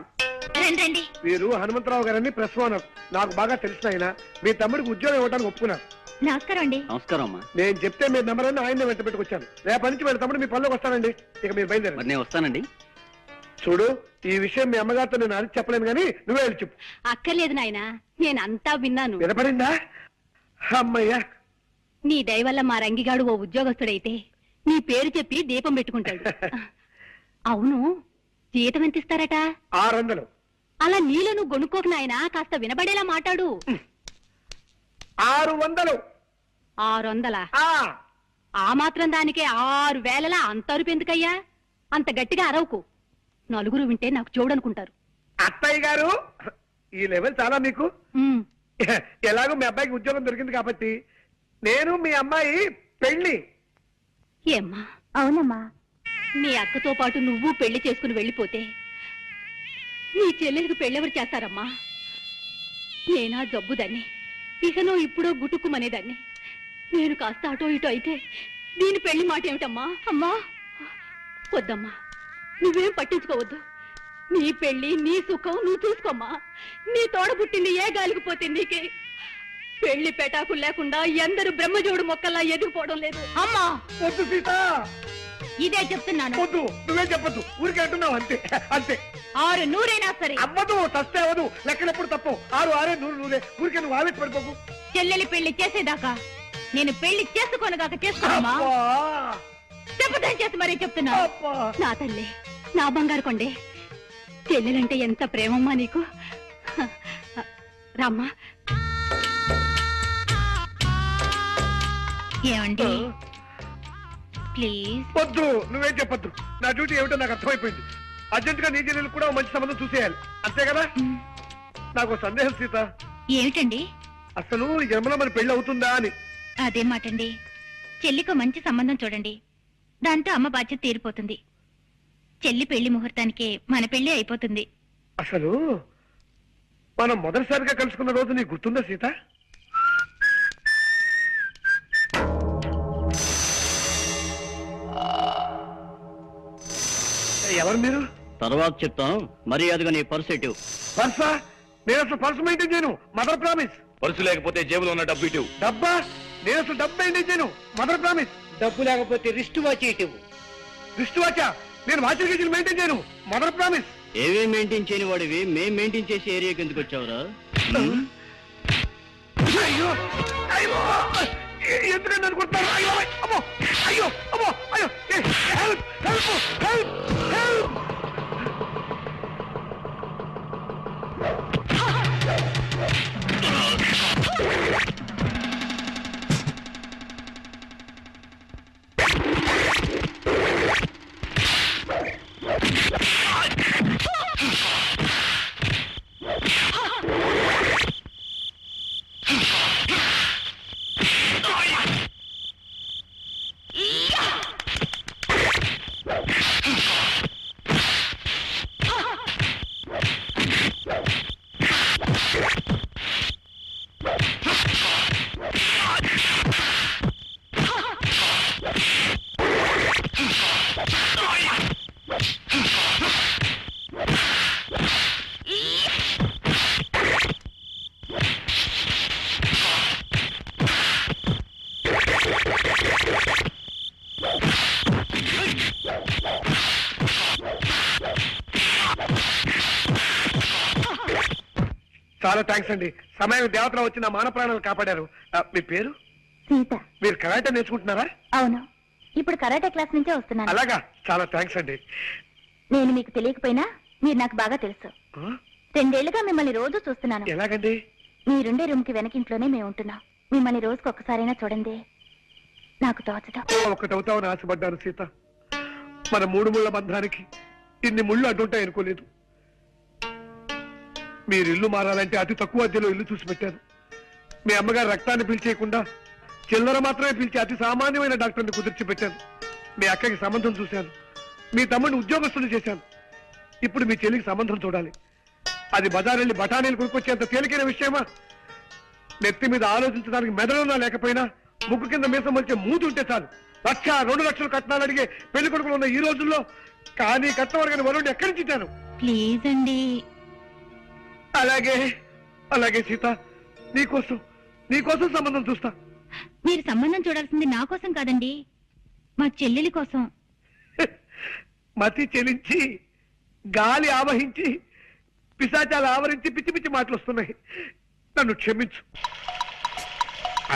రండి రండి. వీరు హనుమంతరావు గారని ప్రెస్ ఓనర్, నాకు బాగా తెలిసిన ఆయన. మీ తమ్ముడికి ఉద్యోగం ఇవ్వడానికి ఒప్పుకున్నారు. నమస్కారం అండి. నమస్కారం అమ్మా. నేను చెప్తే మీ నెంబర్ అని ఆయన వెంట పెట్టుకొచ్చాను. రేపటి నుంచి వీళ్ళ తమ్ముడు మీ పనిలోకి వస్తానండి. ఇక మీరు బయలుదేరండి. మరి నేను వస్తానండి. చూడు, ఈ విషయం మీ అమ్మగారితో నేను అడిగి చెప్పలేను కానీ నువ్వే వెళ్ళి చెప్పు. అక్కర్లేదు నాయనా, నేనంతా విన్నాను. వినపడిందా? అమ్మయ్యా. నీ దయ వల్ల మా రంగిగాడు ఓ ఉద్యోగస్తుడైతే నీ పేరు చెప్పి దీపం పెట్టుకుంటాడు. అవును, జీతం ఎంత ఇస్తారట? 600. అలా నీలో నువ్వు గొనుక్కోకు నాయనా, కాస్త వినబడేలా మాట్లాడు. 600. 600? ఆ, ఆ మాత్రం దానికే 6000 అంత అరుపు ఎందుకయ్యా? అంత గట్టిగా అరవకు, నలుగురు వింటే నాకు చూడనుకుంటారు. అత్తయ్య గారు, ఈ లెవెల్ చాలా మీకు. ఉమ్, ఎలాగో మీ అబ్బాయికి ఉద్యోగం దొరికింది కాబట్టి నేను మీ అమ్మాయి పెళ్లి. ఏమ్మా? అవునమ్మా. నీ అక్కతో పాటు నువ్వు పెళ్లి చేసుకుని వెళ్ళిపోతే నీ చెల్లెలకు పెళ్ళెవరు చేస్తారమ్మా? నేనా జబ్బుదాన్ని, ఇకనో ఇప్పుడో గుటుక్కుమనేదాన్ని. నేను కాస్త అటో ఇటో అయితే దీని పెళ్లి మాట ఏమిటమ్మా? అమ్మా వద్దమ్మా, నువ్వేం పట్టించుకోవద్దు. నీ పెళ్లి నీ సుఖం నువ్వు చూసుకోమ్మా. నీ తోడ పుట్టింది ఏ గాలికి పోతుంది నీకే. పెళ్లి పెటాకులు లేకుండా ఎందరు బ్రహ్మజోడు మొక్కల్లా ఎదిగిపోవడం లేదు అమ్మా. వద్దు సీత, ఇదే చెప్తున్నాను. వద్దు, నువ్వే చెప్పొద్దు, ఊరికే అంటున్నావు అంతే. అంతే. 600 సరే. అవ్వదు, తస్తే అవ్వదు. లెక్కలెప్పుడు తప్పు. 6 6 100 ఊరికే నువ్వు ఆవేశ పడిపోకు. చెల్లెలి పెళ్లి చేసేదాకా నేను పెళ్లి చేసుకోనగాక చేసుకోమా? అబ్బా, చెప్పదని చేసి మరీ చెప్తున్నా. అబ్బా. నా తల్లి, నా బంగారు కొండే, చెల్లెలంటే ఎంత ప్రేమమ్మా నీకు. రామ్మా. ఏమండి ప్లీజ్? వద్దు, నువ్వేం చెప్పొద్దు. నా డ్యూటీ ఏమిటో నాకు అర్థమైపోయింది. అర్జెంట్ గా నీ చెల్లెలు కూడా ఓ మంచి సంబంధం చూసేయాలి, అంతే కదా? నాకు సందేహం సీత, ఏమిటండి? అసలు ఈ జన్మలో మన పెళ్లి అవుతుందా అని. అదే మాటండి. చెల్లికి మంచి సంబంధం చూడండి, దాంతో అమ్మ బాధ్యత తీరిపోతుంది. చెల్లి పెళ్లి ముహూర్తానికే మన పెళ్లి అయిపోతుంది. అసలు మనం మొదటిసారిగా కలుసుకున్న రోజు నీకు గుర్తుందా సీత? ఎవరు మీరు? తర్వాత చెప్తాం, మర్యాదగా నీ పర్సు ఎటు. పర్సా? నేను అసలు పర్సు మెయింటైన్ చేయను, మదర్ ప్రామిస్. పర్సు లేకపోతే జేబులో ఉన్న డబ్బు ఇటు. డబ్బా? నేను అసలు డబ్బు మెయింటైన్ చేయను, మదర్ ప్రామిస్. డబ్బు లేకపోతే రిస్ట్ వాచ్ ఇటు. దృష్టి వాచా? నేను వాచర్ గేజీలు మెయింటైన్ చేయను. Mother promise. ఏమేం మెయింటైన్ చేయని వాడివి మేం మెయింటైన్ చేసే ఏరియాకి ఎందుకు వచ్చావురా? అయ్యో అయ్యో ఎందుకంటే అనుకుంటున్నారు? అయ్యో అమ్మో అయ్యో అమ్మో అయ్యో హెల్ప్ హెల్ప్ హెల్ప్ హెల్ప్. చాలా థ్యాంక్స్ అండి. సమయం దేవతలో వచ్చి నా మాన ప్రాణాలు కాపాడారు. మీ పేరు? సీత. మీరు కరాటే నేర్చుకుంటున్నారా? అవును, ఇప్పుడు కరాటే క్లాస్ నుంచే వస్తున్నాను. అలాగా, చాలా థ్యాంక్స్ అండి. నేను మీకు తెలియకపోయినా మీరు నాకు బాగా తెలుసు. 2 ఏళ్లుగా మిమ్మల్ని రోజు చూస్తున్నాను. ఎలాగండి? మీరుండే రూమ్ కి వెనకింట్లోనే మేము ఉంటున్నాం. మిమ్మల్ని రోజుకు ఒక్కసారైనా చూడండి, నాకు తోచదు. ఒకటవుతామని ఆశపడ్డాను సీత. మన 3 ముళ్ళ బంధానికి ఇన్ని ముళ్ళు అడ్డుంటాయి అనుకోలేదు. మీరు ఇల్లు మారాలంటే అతి తక్కువ అద్దెలో ఇల్లు చూసి పెట్టాను. మీ అమ్మగారు రక్తాన్ని పిలిచేయకుండా చిల్లర మాత్రమే పిలిచి అతి సామాన్యమైన డాక్టర్ని కుదిర్చి పెట్టాను. మీ అక్కకి సంబంధం చూశాను. మీ తమ్ముడిని ఉద్యోగస్తులు చేశాను. ఇప్పుడు మీ చెల్లికి సంబంధం చూడాలి. అది బజారెళ్ళి బఠానీలు కొనుక్కొచ్చేంత తేలికైన విషయమా? నెత్తి మీద ఆలోచించడానికి మెదడున్నా లేకపోయినా ముక్కు కింద మీసం వచ్చే మూతి ఉంటే చాలు 1,00,000, 2 లక్షలు కట్నాలు అడిగే పెళ్లి కొడుకులు ఉన్న ఈ రోజుల్లో కానీ కట్టవరగని వరుణ్ణి ఎక్కడి నుంచి ఇచ్చాను? ప్లీజ్ అండి. అలాగే అలాగే సీత, నీకోసం సంబంధం చూస్తా. మీరు సంబంధం చూడాల్సింది నా కోసం కాదండి, మా చెల్లెలి కోసం. మతి చెలించి గాలి ఆవహించి పిశాచాలు ఆవరించి పిచ్చి పిచ్చి మాటలు వస్తున్నాయి. నన్ను క్షమించు.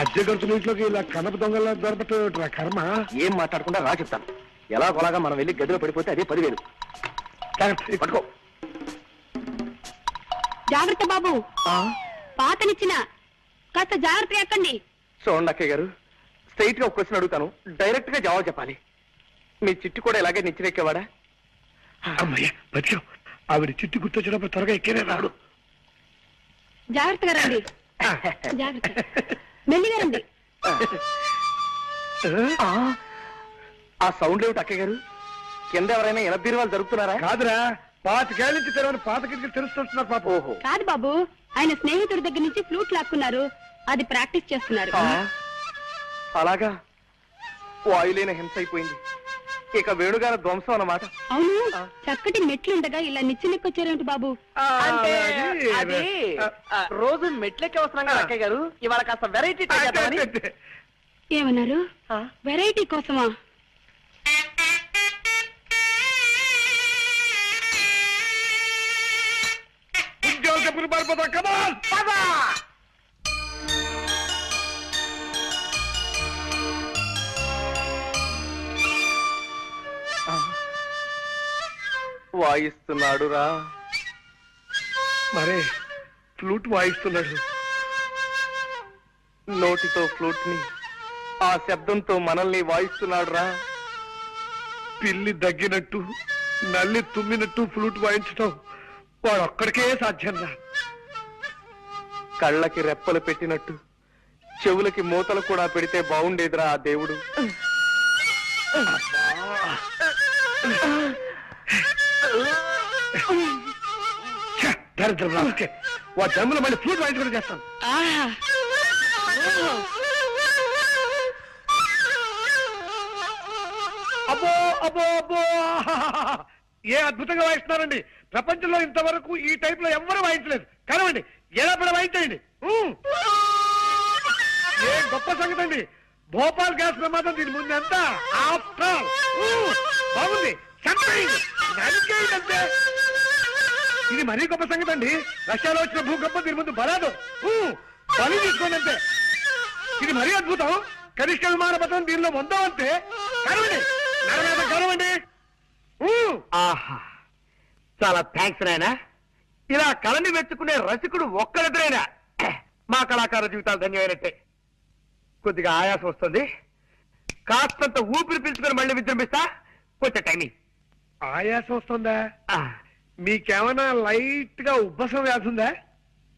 అద్దె గడుతున్న ఇంట్లోకి ఇలా కనప దొంగలా దొరపట్టు కర్మ. ఏం మాట్లాడకుండా రా చెప్తాను. ఎలా కొలాగా మనం వెళ్ళి గదిలో పడిపోతే అదే 10,000. పట్టుకో. జాగ్రత్త బాబు, పాతనిచ్చిన కాస్త జాగ్రత్తగా ఎక్కండి. చూడండి అక్కయ్య గారు, స్ట్రైట్ గా ఒక క్వశ్చన్ అడుగుతాను, డైరెక్ట్ గా జవాబు చెప్పాలి. మీ చిట్టు కూడా ఇలాగే నిచ్చినెక్కేవాడా? అమ్మయ్య బతికాం. ఆవిడ చిట్టు గుర్తొచ్చినప్పుడు త్వరగా ఎక్కేనే రాడు. జాగ్రత్తగా రండి, జాగ్రత్త, మెల్లిగా రండి. ఆ సౌండ్ ఏమిటి అక్కయ్య గారు? కింద ఎవరైనా ఎనబీరువాలు జరుగుతున్నారా? కాదురా, 25 ఏళ్ళ నుంచి తెరవని పాత కిటికీలు తెలుస్తున్నారు పాప. ఓహో, కాదు బాబు, ఆయన స్నేహితుడి దగ్గర నుంచి ఫ్లూట్ లాక్కున్నారు, అది ప్రాక్టీస్ చేస్తున్నారు. అలాగా, వాయులేని హింస అయిపోయింది. ఇక వేణుగాన ధ్వంసం అన్నమాట. అవును, చక్కటి మెట్లుండగా ఇలా నిచ్చినెక్కొచ్చారేమిటి బాబు? అంటే అది రోజు మెట్లెక్కి వస్తున్నాం కదా అక్కయ్య గారు, ఇవాళ కాస్త వెరైటీ ఏమన్నారు? వెరైటీ కోసమా? ఉద్యోగపురి పారిపోతాం. కమాన్ పదా. వాయిస్తున్నాడు రా. మరే ఫ్లూట్ వాయిస్తున్నాడు. నోటితో ఫ్లూట్ ని, ఆ శబ్దంతో మనల్ని వాయిస్తున్నాడు రా. పిల్లి దగ్గినట్టు నల్లి తుమ్మినట్టు ఫ్లూట్ వాయించటం వాడు ఒక్కడికే సాధ్యం రా. కళ్ళకి రెప్పలు పెట్టినట్టు చెవులకి మూతలు కూడా పెడితే బాగుండేదిరా ఆ దేవుడు. దరిద్రం రాకే, వాడు జన్మలో మళ్ళీ ఫ్లూట్ వాయించుకుంటూ చేస్తాను. అబ్బో అబ్బో అబ్బో, ఏ అద్భుతంగా వాయిస్తున్నారండి. ప్రపంచంలో ఇంతవరకు ఈ టైప్ లో ఎవ్వరూ వాయించలేదు. కనవండి, ఎలా పడ వాయించండి. ఏ గొప్ప సంగతి అండి. భోపాల్ గ్యాస్ ప్రమాదం దీని ముందు ఎంత. ఆఫ్టర్ బాగుంది. నరికేయండి. ఇది మరీ గొప్ప సంగతి అండి. రష్యాలో వచ్చిన భూకంపం దీని ముందు బలాదు. బలి తీసుకోండి అంతే. ఇది మరీ అద్భుతం. కనిష్ట విమానపథం దీనిలో పొందామంటే కరవండి, కరవండి. ఆహా, చాలా థ్యాంక్స్ నాయనా. ఇలా కళని మెచ్చుకునే రసికుడు ఒక్కరిద్దరైనా మా కళాకార జీవితాలు ధన్యమైనట్టే. కొద్దిగా ఆయాసం వస్తుంది, కాస్తంత ఊపిరి పీల్చుకొని మళ్ళీ విజృంభిస్తా. కొంచెం టైమింగ్. ఆయాసం వస్తుందా? మీకేమైనా లైట్ గా ఉబ్బసం వ్యాధి ఉందా?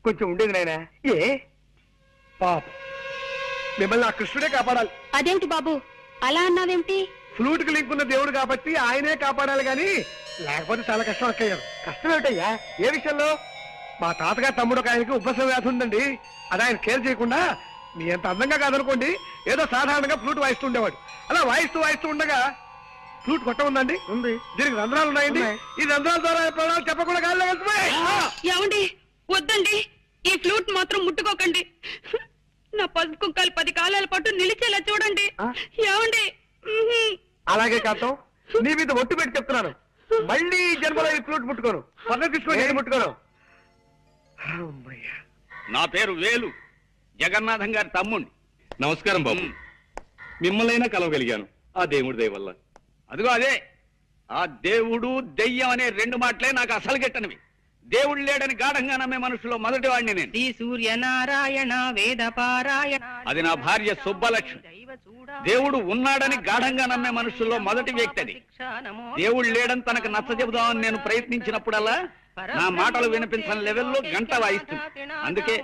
కొంచెం ఉండేది నాయనా. ఏ పాప, మిమ్మల్ని ఆ కృష్ణుడే కాపాడాలి. అదేమిటి బాబు అలా అన్నావేమిటి? ఫ్లూట్ కి లింక్ ఉన్న దేవుడు కాబట్టి ఆయనే కాపాడాలి గాని లేకపోతే చాలా కష్టం అక్కయ్యారు. కష్టం ఏమిటయ్యా? ఏ విషయంలో? మా తాతగారు తమ్ముడు ఒక ఆయనకి ఉబ్బసం వ్యాధి ఉందండి. అది ఆయన కేర్ చేయకుండా మీ అంత అందంగా కాదనుకోండి ఏదో సాధారణంగా ఫ్లూట్ వాయిస్తూ ఉండేవాడు. అలా వాయిస్తూ ఉండగా ఫ్లూట్ కొట్ట ఉందండి. ఉంది. దీనికి రంధ్రాలు ఉన్నాయండి. ఈ రంధ్రాల ద్వారా ప్రాణాలు చెప్పకుండా గాల్లో వెళ్తున్నాయి. ఏమండి వద్దండి, ఈ ఫ్లూట్ మాత్రం ముట్టుకోకండి. నా పసుపు కుక్కలు 10 కాలాల పాటు నిలిచేలా చూడండి. ఏమండి? అలాగే కాంతం, నీ మీద ఒట్టు పెట్టి చెప్తున్నాను, మళ్ళీ ఈ జన్మలో ఈ ఫ్లూట్ ముట్టుకోను. పద్ధతి తీసుకొని ముట్టుకోను. నా పేరు వేలు, జగన్నాథం గారి తమ్ముణ్ణి. నమస్కారం బాబు. మిమ్మల్నైనా కలవగలిగాను ఆ దేవుడి దయ వల్ల. అదిగో అదే, ఆ దేవుడు దెయ్యం అనే 2 మాటలే నాకు అసలు గిట్టనివి. దేవుడు లేడని గాఢంగా నమ్మే మనుషులో మొదటి వాడిని నేను. శ్రీ సూర్యనారాయణ వేద పారాయణ. అది నా భార్య సుబ్బలక్ష్మి. దేవుడు ఉన్నాడని గాఢంగా నమ్మే మనుషుల్లో మొదటి వ్యక్తి అది. దేవుడు లేడని తనకు నచ్చ చెబుదామని నేను ప్రయత్నించినప్పుడల్లా నా మాటలు వినిపించని లెవెల్లో గంట వాయిస్తుంది. అందుకే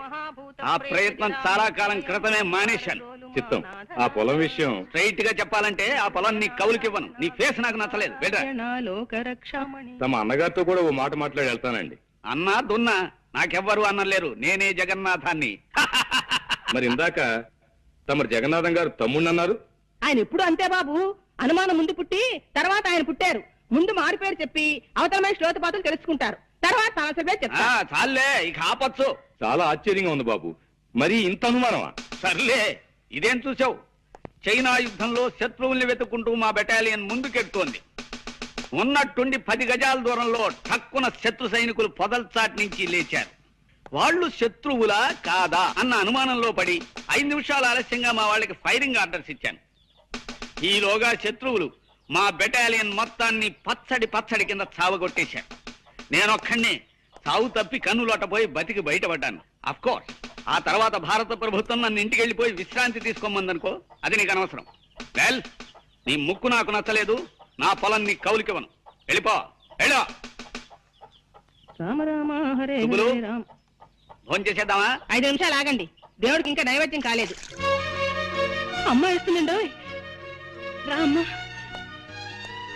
ఆ ప్రయత్నం చాలా కాలం క్రితమే మానేశాను. చిత్తం, ఆ పొలం విషయం స్ట్రైట్ గా చెప్పాలంటే ఆ పొలం నీ కవులకివ్వను. నీ ఫేస్ నాకు నచ్చలేదు. తమ అన్నగారితో కూడా ఓ మాట మాట్లాడి వెళ్తానండి. అన్నా దున్నా నాకెవ్వరు అన్నలేరు. నేనే జగన్నాథాన్ని. మరి ఇందాక తమరు జగన్నాథం గారు తమ్ముడు అన్నారు. ఆయన ఎప్పుడు అంతే బాబు, అనుమానం ముందు పుట్టి తర్వాత ఆయన పుట్టారు. ముందు మారి పేరు చెప్పి అవతల మనిషి లోతుపాతులు తెలుసుకుంటారు, తర్వాత సమస్య చెప్తారు. చాలే, ఇక ఆపచ్చు. చాలా ఆశ్చర్యంగా ఉంది బాబు. మరి ఇంత అనుమానమా? సర్లే, ఇదేం చూసావు? చైనా యుద్ధంలో శత్రువుల్ని వెతుక్కుంటూ మా బెటాలియన్ ముందుకెడుతోంది. ఉన్నట్టుండి 10 గజాల దూరంలో ఠక్కున శత్రు సైనికులు పొదల్చాటి నుంచి లేచారు. వాళ్ళు శత్రువులా కాదా అన్న అనుమానంలో పడి 5 నిమిషాలు ఆలస్యంగా మా వాళ్ళకి ఫైరింగ్ ఆర్డర్స్ ఇచ్చాను. ఈలోగా శత్రువులు మా బెటాలియన్ మొత్తాన్ని పచ్చడి కింద చావగొట్టేశారు. నేనొక్కడినే చావు తప్పి కన్నులొట్టపోయి బతికి బయటపడ్డాను. అఫ్కోర్స్ ఆ తర్వాత భారత ప్రభుత్వం నన్ను ఇంటికి వెళ్ళిపోయి విశ్రాంతి తీసుకోమందనుకో, అది నీకు అనవసరం. వెల్, నీ ముక్కు నాకు నచ్చలేదు, నా పొలం నీ కౌలికివ్వను. వెళ్ళిపో, వెళ్ళో. రామ రామ హరే శుభులు, హరే రామ. ఫోన్ చేసేద్దామా? 5 నిమిషాలు ఆగండి, దేవుడికి ఇంకా నైవేద్యం కాలేదు. అమ్మ ఇస్తుందండో. రామ్మ.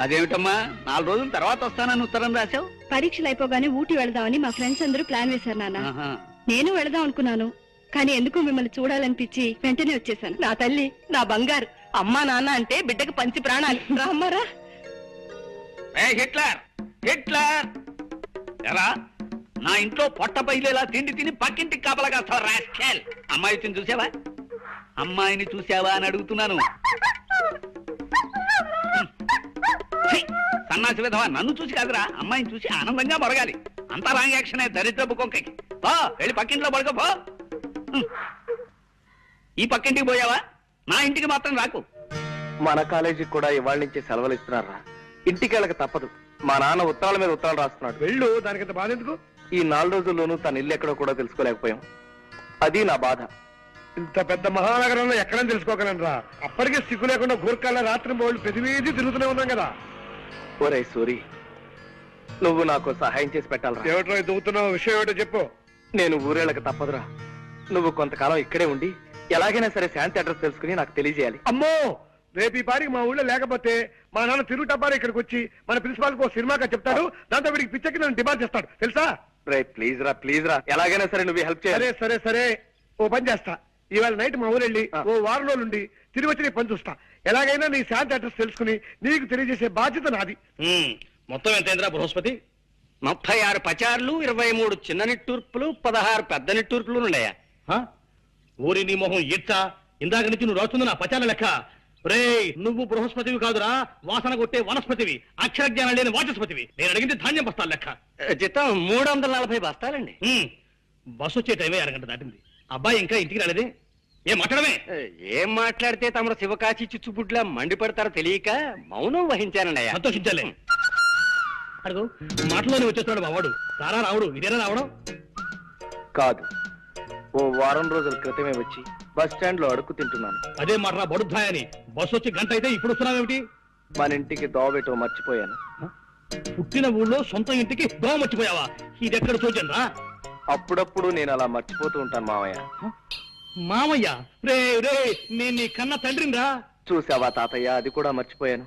అదేమిటమ్మా, 4 రోజుల తర్వాత వస్తానని ఉత్తరం రాశావు? పరీక్షలు అయిపోగానే ఊటీ వెళదామని మా ఫ్రెండ్స్ అందరూ ప్లాన్ వేశారు నాన్న. ఆహా. నేను వెళదాం అనుకున్నాను, కానీ ఎందుకు మిమ్మల్ని చూడాలనిపించి వెంటనే వచ్చేసాను. నా తల్లి, నా బంగారు. అమ్మా నాన్న అంటే బిడ్డకు పంచి ప్రాణాలు. రామ్మారా. హిట్లర్ హిట్లర్ ఎరా, నా ఇంట్లో పొట్ట పైలేలా తిండి తిని పక్కింటికి కాపలాగా రాస్కెల్. అమ్మాయిని చూసావా? అమ్మాయిని చూసావా అని అడుగుతున్నాను. సన్నాసి విధవా, నన్ను చూసి కాదురా, అమ్మాయిని చూసి ఆనందంగా మొరగాలి. అంతా రాంగ్ యాక్షనే, దరిద్రపు కొంకకి. పో, వెళ్ళి పక్కింట్లో పడుకోపో. ఈ పక్కింటికి పోయావా? నా ఇంటికి మాత్రం రాకు. మన కాలేజీకి కూడా ఇవాళ నుంచి సెలవులు ఇస్తున్నారా? ఇంటికి వెళ్ళక తప్పదు. మా నాన్న ఉత్తరాల మీద ఉత్తరాలు రాస్తున్నాడు. వెళ్ళు, దానికంత బాధ ఎందుకు? ఈ 4 రోజుల్లోనూ తన ఇల్లు ఎక్కడో కూడా తెలుసుకోలేకపోయాం. అది నా బాధ. ఇంత పెద్ద మహానగరంలో ఎక్కడని తెలుసుకోగలనరా? అప్పటికే సిగ్గు లేకుండా గూర్ఖాల రాత్రి బోళ్ళు ప్రతివేది తిరుగుతూనే ఉన్నాం కదా. ఒరే సూరి, నువ్వు నాకు సహాయం చేసి పెట్టాలరా. ఏమిటో దిగుతున్నావు, విషయం ఏమిటో చెప్పు. నేను ఊరేళ్ళకి తప్పదురా. నువ్వు కొంతకాలం ఇక్కడే ఉండి ఎలాగైనా సరే శాంతి అడ్రస్ తెలుసుకుని నాకు తెలియజేయాలి. అమ్మో, రేపు ఈ పారికి మా ఊళ్ళో లేకపోతే మా నాన్న తిరుగుటబ్బారి ఇక్కడికి వచ్చి మన ప్రిన్సిపాల్ కు సినిమాగా చెప్తాడు. దాంతో వీడికి పిచ్చకి నన్ను డిమాండ్ చేస్తాడు, తెలుసా? రే ప్లీజ్ రా, ఎలాగైనా సరే నువ్వు హెల్ప్ చేయాలి. సరే, ఓ పని చేస్తా. ఇవాళ నైట్ మా ఊరు వెళ్ళి ఓ వారం రోజుల నుండి తిరిగి వచ్చి నీ పని చూస్తా. ఎలాగైనా నీ శాంతి అడ్రస్ తెలుసుకుని నీకు తెలియజేసే బాధ్యత నాది. మొత్తం ఎంతైందిరా బృహస్పతి? 36 పచార్లు, 23 చిన్న నిట్టూర్పులు, 16 పెద్ద నిట్టూర్పులు ఉన్నాయా? ఊరి నీ మొహం ఇచ్చా, ఇందాక నుంచి నువ్వు రాస్తుంది నా పచాల లెక్క. రే నువ్వు బృహస్పతివి కాదురా, వాసన కొట్టే వనస్పతివి, అక్షర జ్ఞానం లేని వాచస్పతివి. నేను అడిగింది ధాన్యం బస్తాలు లెక్క. జీతం 340 బస్తాలండి. బస్సు వచ్చే టైమే అరగంట దాటింది. అబ్బాయి ఇంకా ఇంటికి రాలేదే? ఏం మాట్లాడమే? ఏం మాట్లాడితే తమరు శివకాశి చిచ్చుబుడ్లా మండిపడతారో తెలియక మౌనం వహించానండి అయ్యా. సంతోషించాలే. అడుగు మాటలోనే వచ్చేస్తున్నాడు మా వాడు. రారా రావుడు, ఇదేనా రావడం? కాదు, ఓ వారం రోజుల క్రితమే వచ్చి బస్ స్టాండ్ లో అడుక్కు తింటున్నాను. అదే మాట బడుద్దాయని. బస్సు వచ్చి గంట అయితే ఇప్పుడు వస్తున్నావేమిటి? మన ఇంటికి దోవబెట్టో మర్చిపోయాను. పుట్టిన ఊళ్ళో సొంత ఇంటికి దోమ మర్చిపోయావా? ఇదెక్కడ చూచండి రా. అప్పుడప్పుడు నేను అలా మర్చిపోతూ ఉంటాను మావయ్య. మామయ్య రే రే, నేను నీ కన్న తండ్రిని రా. చూసావా తాతయ్య, అది కూడా మర్చిపోయాను.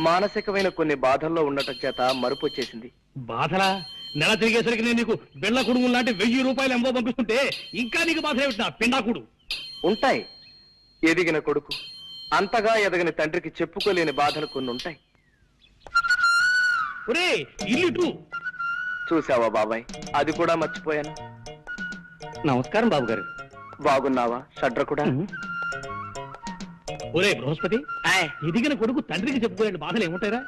మానసికమైన కొన్ని బాధల్లో ఉండటం చేత మరుపు వచ్చేసింది. బాధలా? నెల తిరిగేసరికి నేను నీకు బెళ్ళ కుడుము లాంటి 1000 రూపాయలు ఎంబో పంపిస్తుంటే ఇంకా నీకు బాధ ఏమిటి? పిండాకుడు. ఉంటాయి, ఎదిగిన కొడుకు అంతగా ఎదగని తండ్రికి చెప్పుకోలేని బాధలు కొన్ని ఉంటాయి. ఒరే ఇల్లు చూసావా బాబాయ్, అది కూడా మర్చిపోయాను. నమస్కారం బాబు గారు. బాగున్నావా షడ్ర కూడా? ఒరే బృహస్పతి, ఎదిగిన కొడుకు తండ్రికి చెప్పుకోలేని బాధలు ఏముంటాయిరా?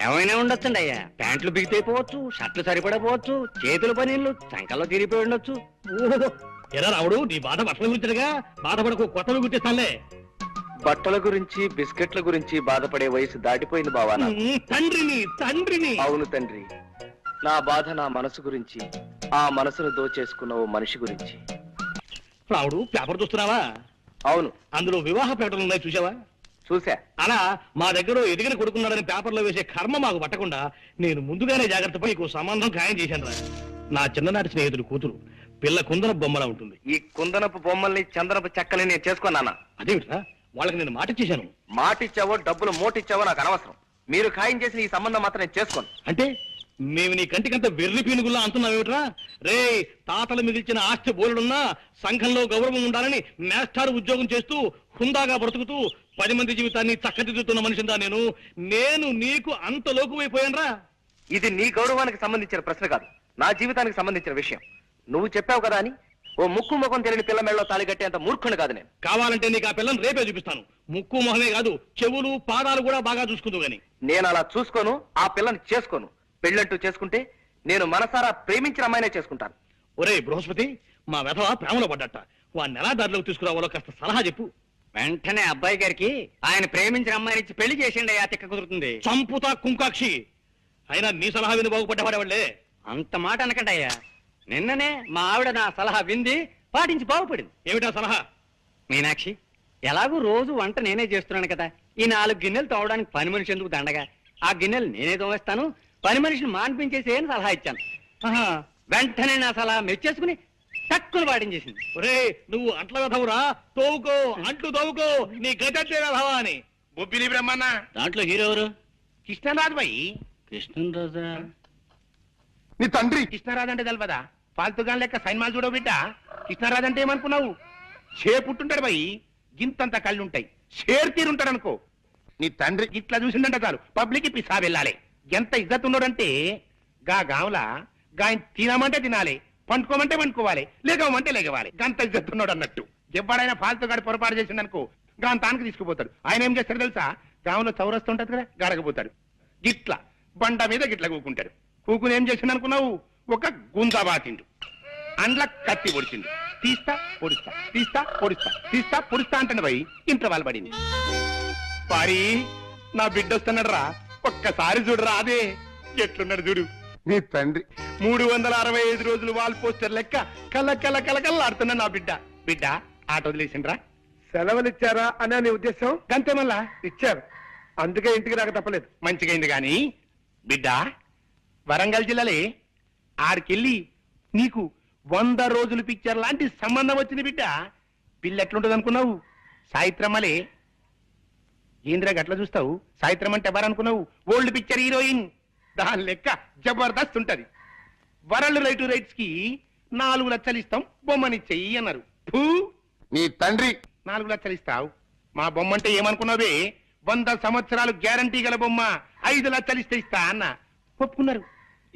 ఏమైనా ఉండొచ్చండి అయ్యా. ప్యాంట్లు బిగితైపోవచ్చు, షర్ట్లు సరిపడపోవచ్చు, చేతుల పనీళ్ళు చంకల్లో తిరిగిపోయి ఉండొచ్చు. ఓహో, ఎరా రావుడు, నీ బాధ బట్టల గురించగా. బాధపడకు, కొత్తవి గుర్తిస్తానులే. బట్టల గురించి బిస్కెట్ల గురించి బాధపడే వయసు దాటిపోయింది బావా నాకు. తండ్రిని. అవును తండ్రి, నా బాధ నా మనసు గురించి, ఆ మనసును దోచేసుకున్న ఓ మనిషి గురించి. రావుడు, పేపర్ చూస్తున్నావా? అవును. అందులో వివాహ ప్రకటనలు ఉన్నాయి, చూసావా? చూసా. అలా మా దగ్గర ఎదిగిన కొడుకున్నాడని పేపర్లో వేసే కర్మ మాకు పట్టకుండా నేను ముందుగానే జాగ్రత్త పడి నీకు సంబంధం ఖాయం చేశాను రా. నా చిన్ననాటి స్నేహితుడు కూతురు, పిల్ల కుందన బొమ్మలా ఉంటుంది. ఈ కుందనపు బొమ్మల్ని చందనపు చెక్కల్ని నేను చేసుకున్నానా? అదేమిట్రా, వాళ్ళకి నేను మాట ఇచ్చేశాను. మాటిచ్చావో డబ్బులు మోటిచ్చావో నాకు అనవసరం. మీరు ఖాయం చేసిన ఈ సంబంధం మాత్రం నేను చేసుకోను. అంటే మేము నీ కంటికంత వెర్రి పీనుగుల్లా అంటున్నావేమిట్రా? రే, తాతలు మిగిల్చిన ఆస్తి బోలుడున్నా సంఘంలో గౌరవం ఉండాలని మేస్టార్ ఉద్యోగం చేస్తూ హుందాగా బ్రతుకుతూ 10 మంది జీవితాన్ని చక్కదిద్దుతున్న మనిషిందా నేను నీకు అంత లోకువైపోయానరా? ఇది నీ గౌరవానికి సంబంధించిన ప్రశ్న కాదు, నా జీవితానికి సంబంధించిన విషయం. నువ్వు చెప్పావు కదా అని ఓ ముక్కు ముఖం తెలియని పిల్ల మెళ్ళలో తాళి కట్టేంత మూర్ఖుని కాదు నేను. కావాలంటే నీకు ఆ పిల్లని రేపే చూపిస్తాను. ముక్కు మొహమే కాదు, చెవులు పాదాలు కూడా బాగా చూసుకుందు గాని. నేను అలా చూసుకోను, ఆ పిల్లని చేసుకోను. పెళ్ళంటూ చేసుకుంటే నేను మనసారా ప్రేమించిన అమ్మాయినే చేసుకుంటాను. ఒరే బృహస్పతి, మా వెధవ ప్రేమలో పడ్డట. వాడిని ఎలా దారిలోకి తీసుకురావాలో కాస్త సలహా చెప్పు. వెంటనే అబ్బాయి గారికి ఆయన ప్రేమించిన అమ్మాయిని ఇచ్చి పెళ్లి చేసిండి అయ్యా, తిక్క కుదురుతుంది. చంపుతా కుంకాక్షి. అయినా నీ సలహా విని బాగుపడ్డవాడేవాళ్లే. అంత మాట అనకండి అయ్యా. నిన్ననే మా ఆవిడ నా సలహా వింది, పాటించి బాగుపడింది. ఏమిటా సలహా? మీనాక్షి, ఎలాగూ రోజు వంట నేనే చేస్తున్నాను కదా, ఈ 4 గిన్నెలు తోవడానికి పని మనిషి ఎందుకు దండగా? ఆ గిన్నెలు నేనే తోవేస్తాను, పని మనిషిని మాన్పించేసి అని సలహా ఇచ్చాను. వెంటనే నా సలహా మెచ్చేసుకుని తక్కువ పాటించేసింది. ఒరే, నువ్వు అంట్ల వెధవురా, తోవుకో, అంట్లు తోవుకో, నీ గతంటే వెధవా అని. బొబ్బిలి బ్రహ్మన్న దాంట్లో హీరో ఎవరు? కృష్ణరాజు బాయి. కృష్ణరాజా? నీ తండ్రి కృష్ణరాజు అంటే తెలవదా? ఫాల్తుగా లెక్క సైన్మాలు చూడవు బిడ్డ. కృష్ణరాజు అంటే ఏమనుకున్నావు? పుట్టుంటాడు బాయి, గింతంత కళ్ళుంటాయి, షేర్ తీరుంటాడు అనుకో. నీ తండ్రి ఇట్లా చూసిందంటే చాలు పబ్లిక్ పిసా వెళ్ళాలి. ఎంత ఇజ్జత్ ఉన్నాడంటే గా గావులా గాయన తినమంటే తినాలి, పండుకోమంటే పండుకోవాలి, లేగమంటే లేగవాలి. గంత ఇజ్జత్ ఉన్నాడు అన్నట్టు. ఎవడైనా ఫాల్తుగాడి పొరపాటు చేసిండనుకో గాని తానికి తీసుకుపోతాడు. ఆయన ఏం చేస్తాడు తెలుసా? గావులో చౌరస్తూ ఉంటది కదా, గడగపోతాడు. గిట్ల బండ మీద గిట్ల కూకుంటాడు. కూకుని ఏం చేసిండు అనుకున్నావు? ఒక గుంజా బాతిండు, అండ్ల కత్తి పొడిచిండు. తీస్తా పొడిస్తా, తీస్తా పొడిస్తా, తీస్తా పొడిస్తా అంటాడు పోయి ఇంట్లో వాళ్ళు పడింది. పారి, నా బిడ్డ వస్తున్నాడు రా, ఒక్కసారి చూడరా. అదే ఎట్లున్నాడు చూడు నీ తండ్రి. 365 రోజులు వాల్ పోస్టర్ లెక్క కల కల కల కల్లాడుతున్నా నా బిడ్డ. బిడ్డ ఆట వదిలేసిండ్రా? సెలవులు ఇచ్చారా అనే నీ ఉద్దేశం? గంతే మళ్ళా ఇచ్చారు, అందుకే ఇంటికి రాక తప్పలేదు. మంచిగైంది గాని బిడ్డ, వరంగల్ జిల్లాలే ఆడికెళ్ళి నీకు 100 రోజులు పిక్చర్ లాంటి సంబంధం వచ్చింది బిడ్డ. పిల్ల ఎట్లుంటది అనుకున్నావు? సాయిత్రమ్మలే. ఏంద్రా గట్ల చూస్తావు? సాయిత్రం అంటే ఎవరనుకున్నావు? Old picture heroine. దాని లెక్క జబర్దస్త్ ఉంటది. వరల్డ్ రైట్స్ కి 4 లక్షలు ఇస్తాం, బొమ్మనిచ్చేయి అన్నారు. నీ తండ్రి 4 లక్షలు ఇస్తావు? మా బొమ్మ అంటే ఏమనుకున్నావే? 100 సంవత్సరాలు గ్యారంటీ గల బొమ్మ, 5 లక్షలు ఇస్తా అన్న. ఒప్పుకున్నారు.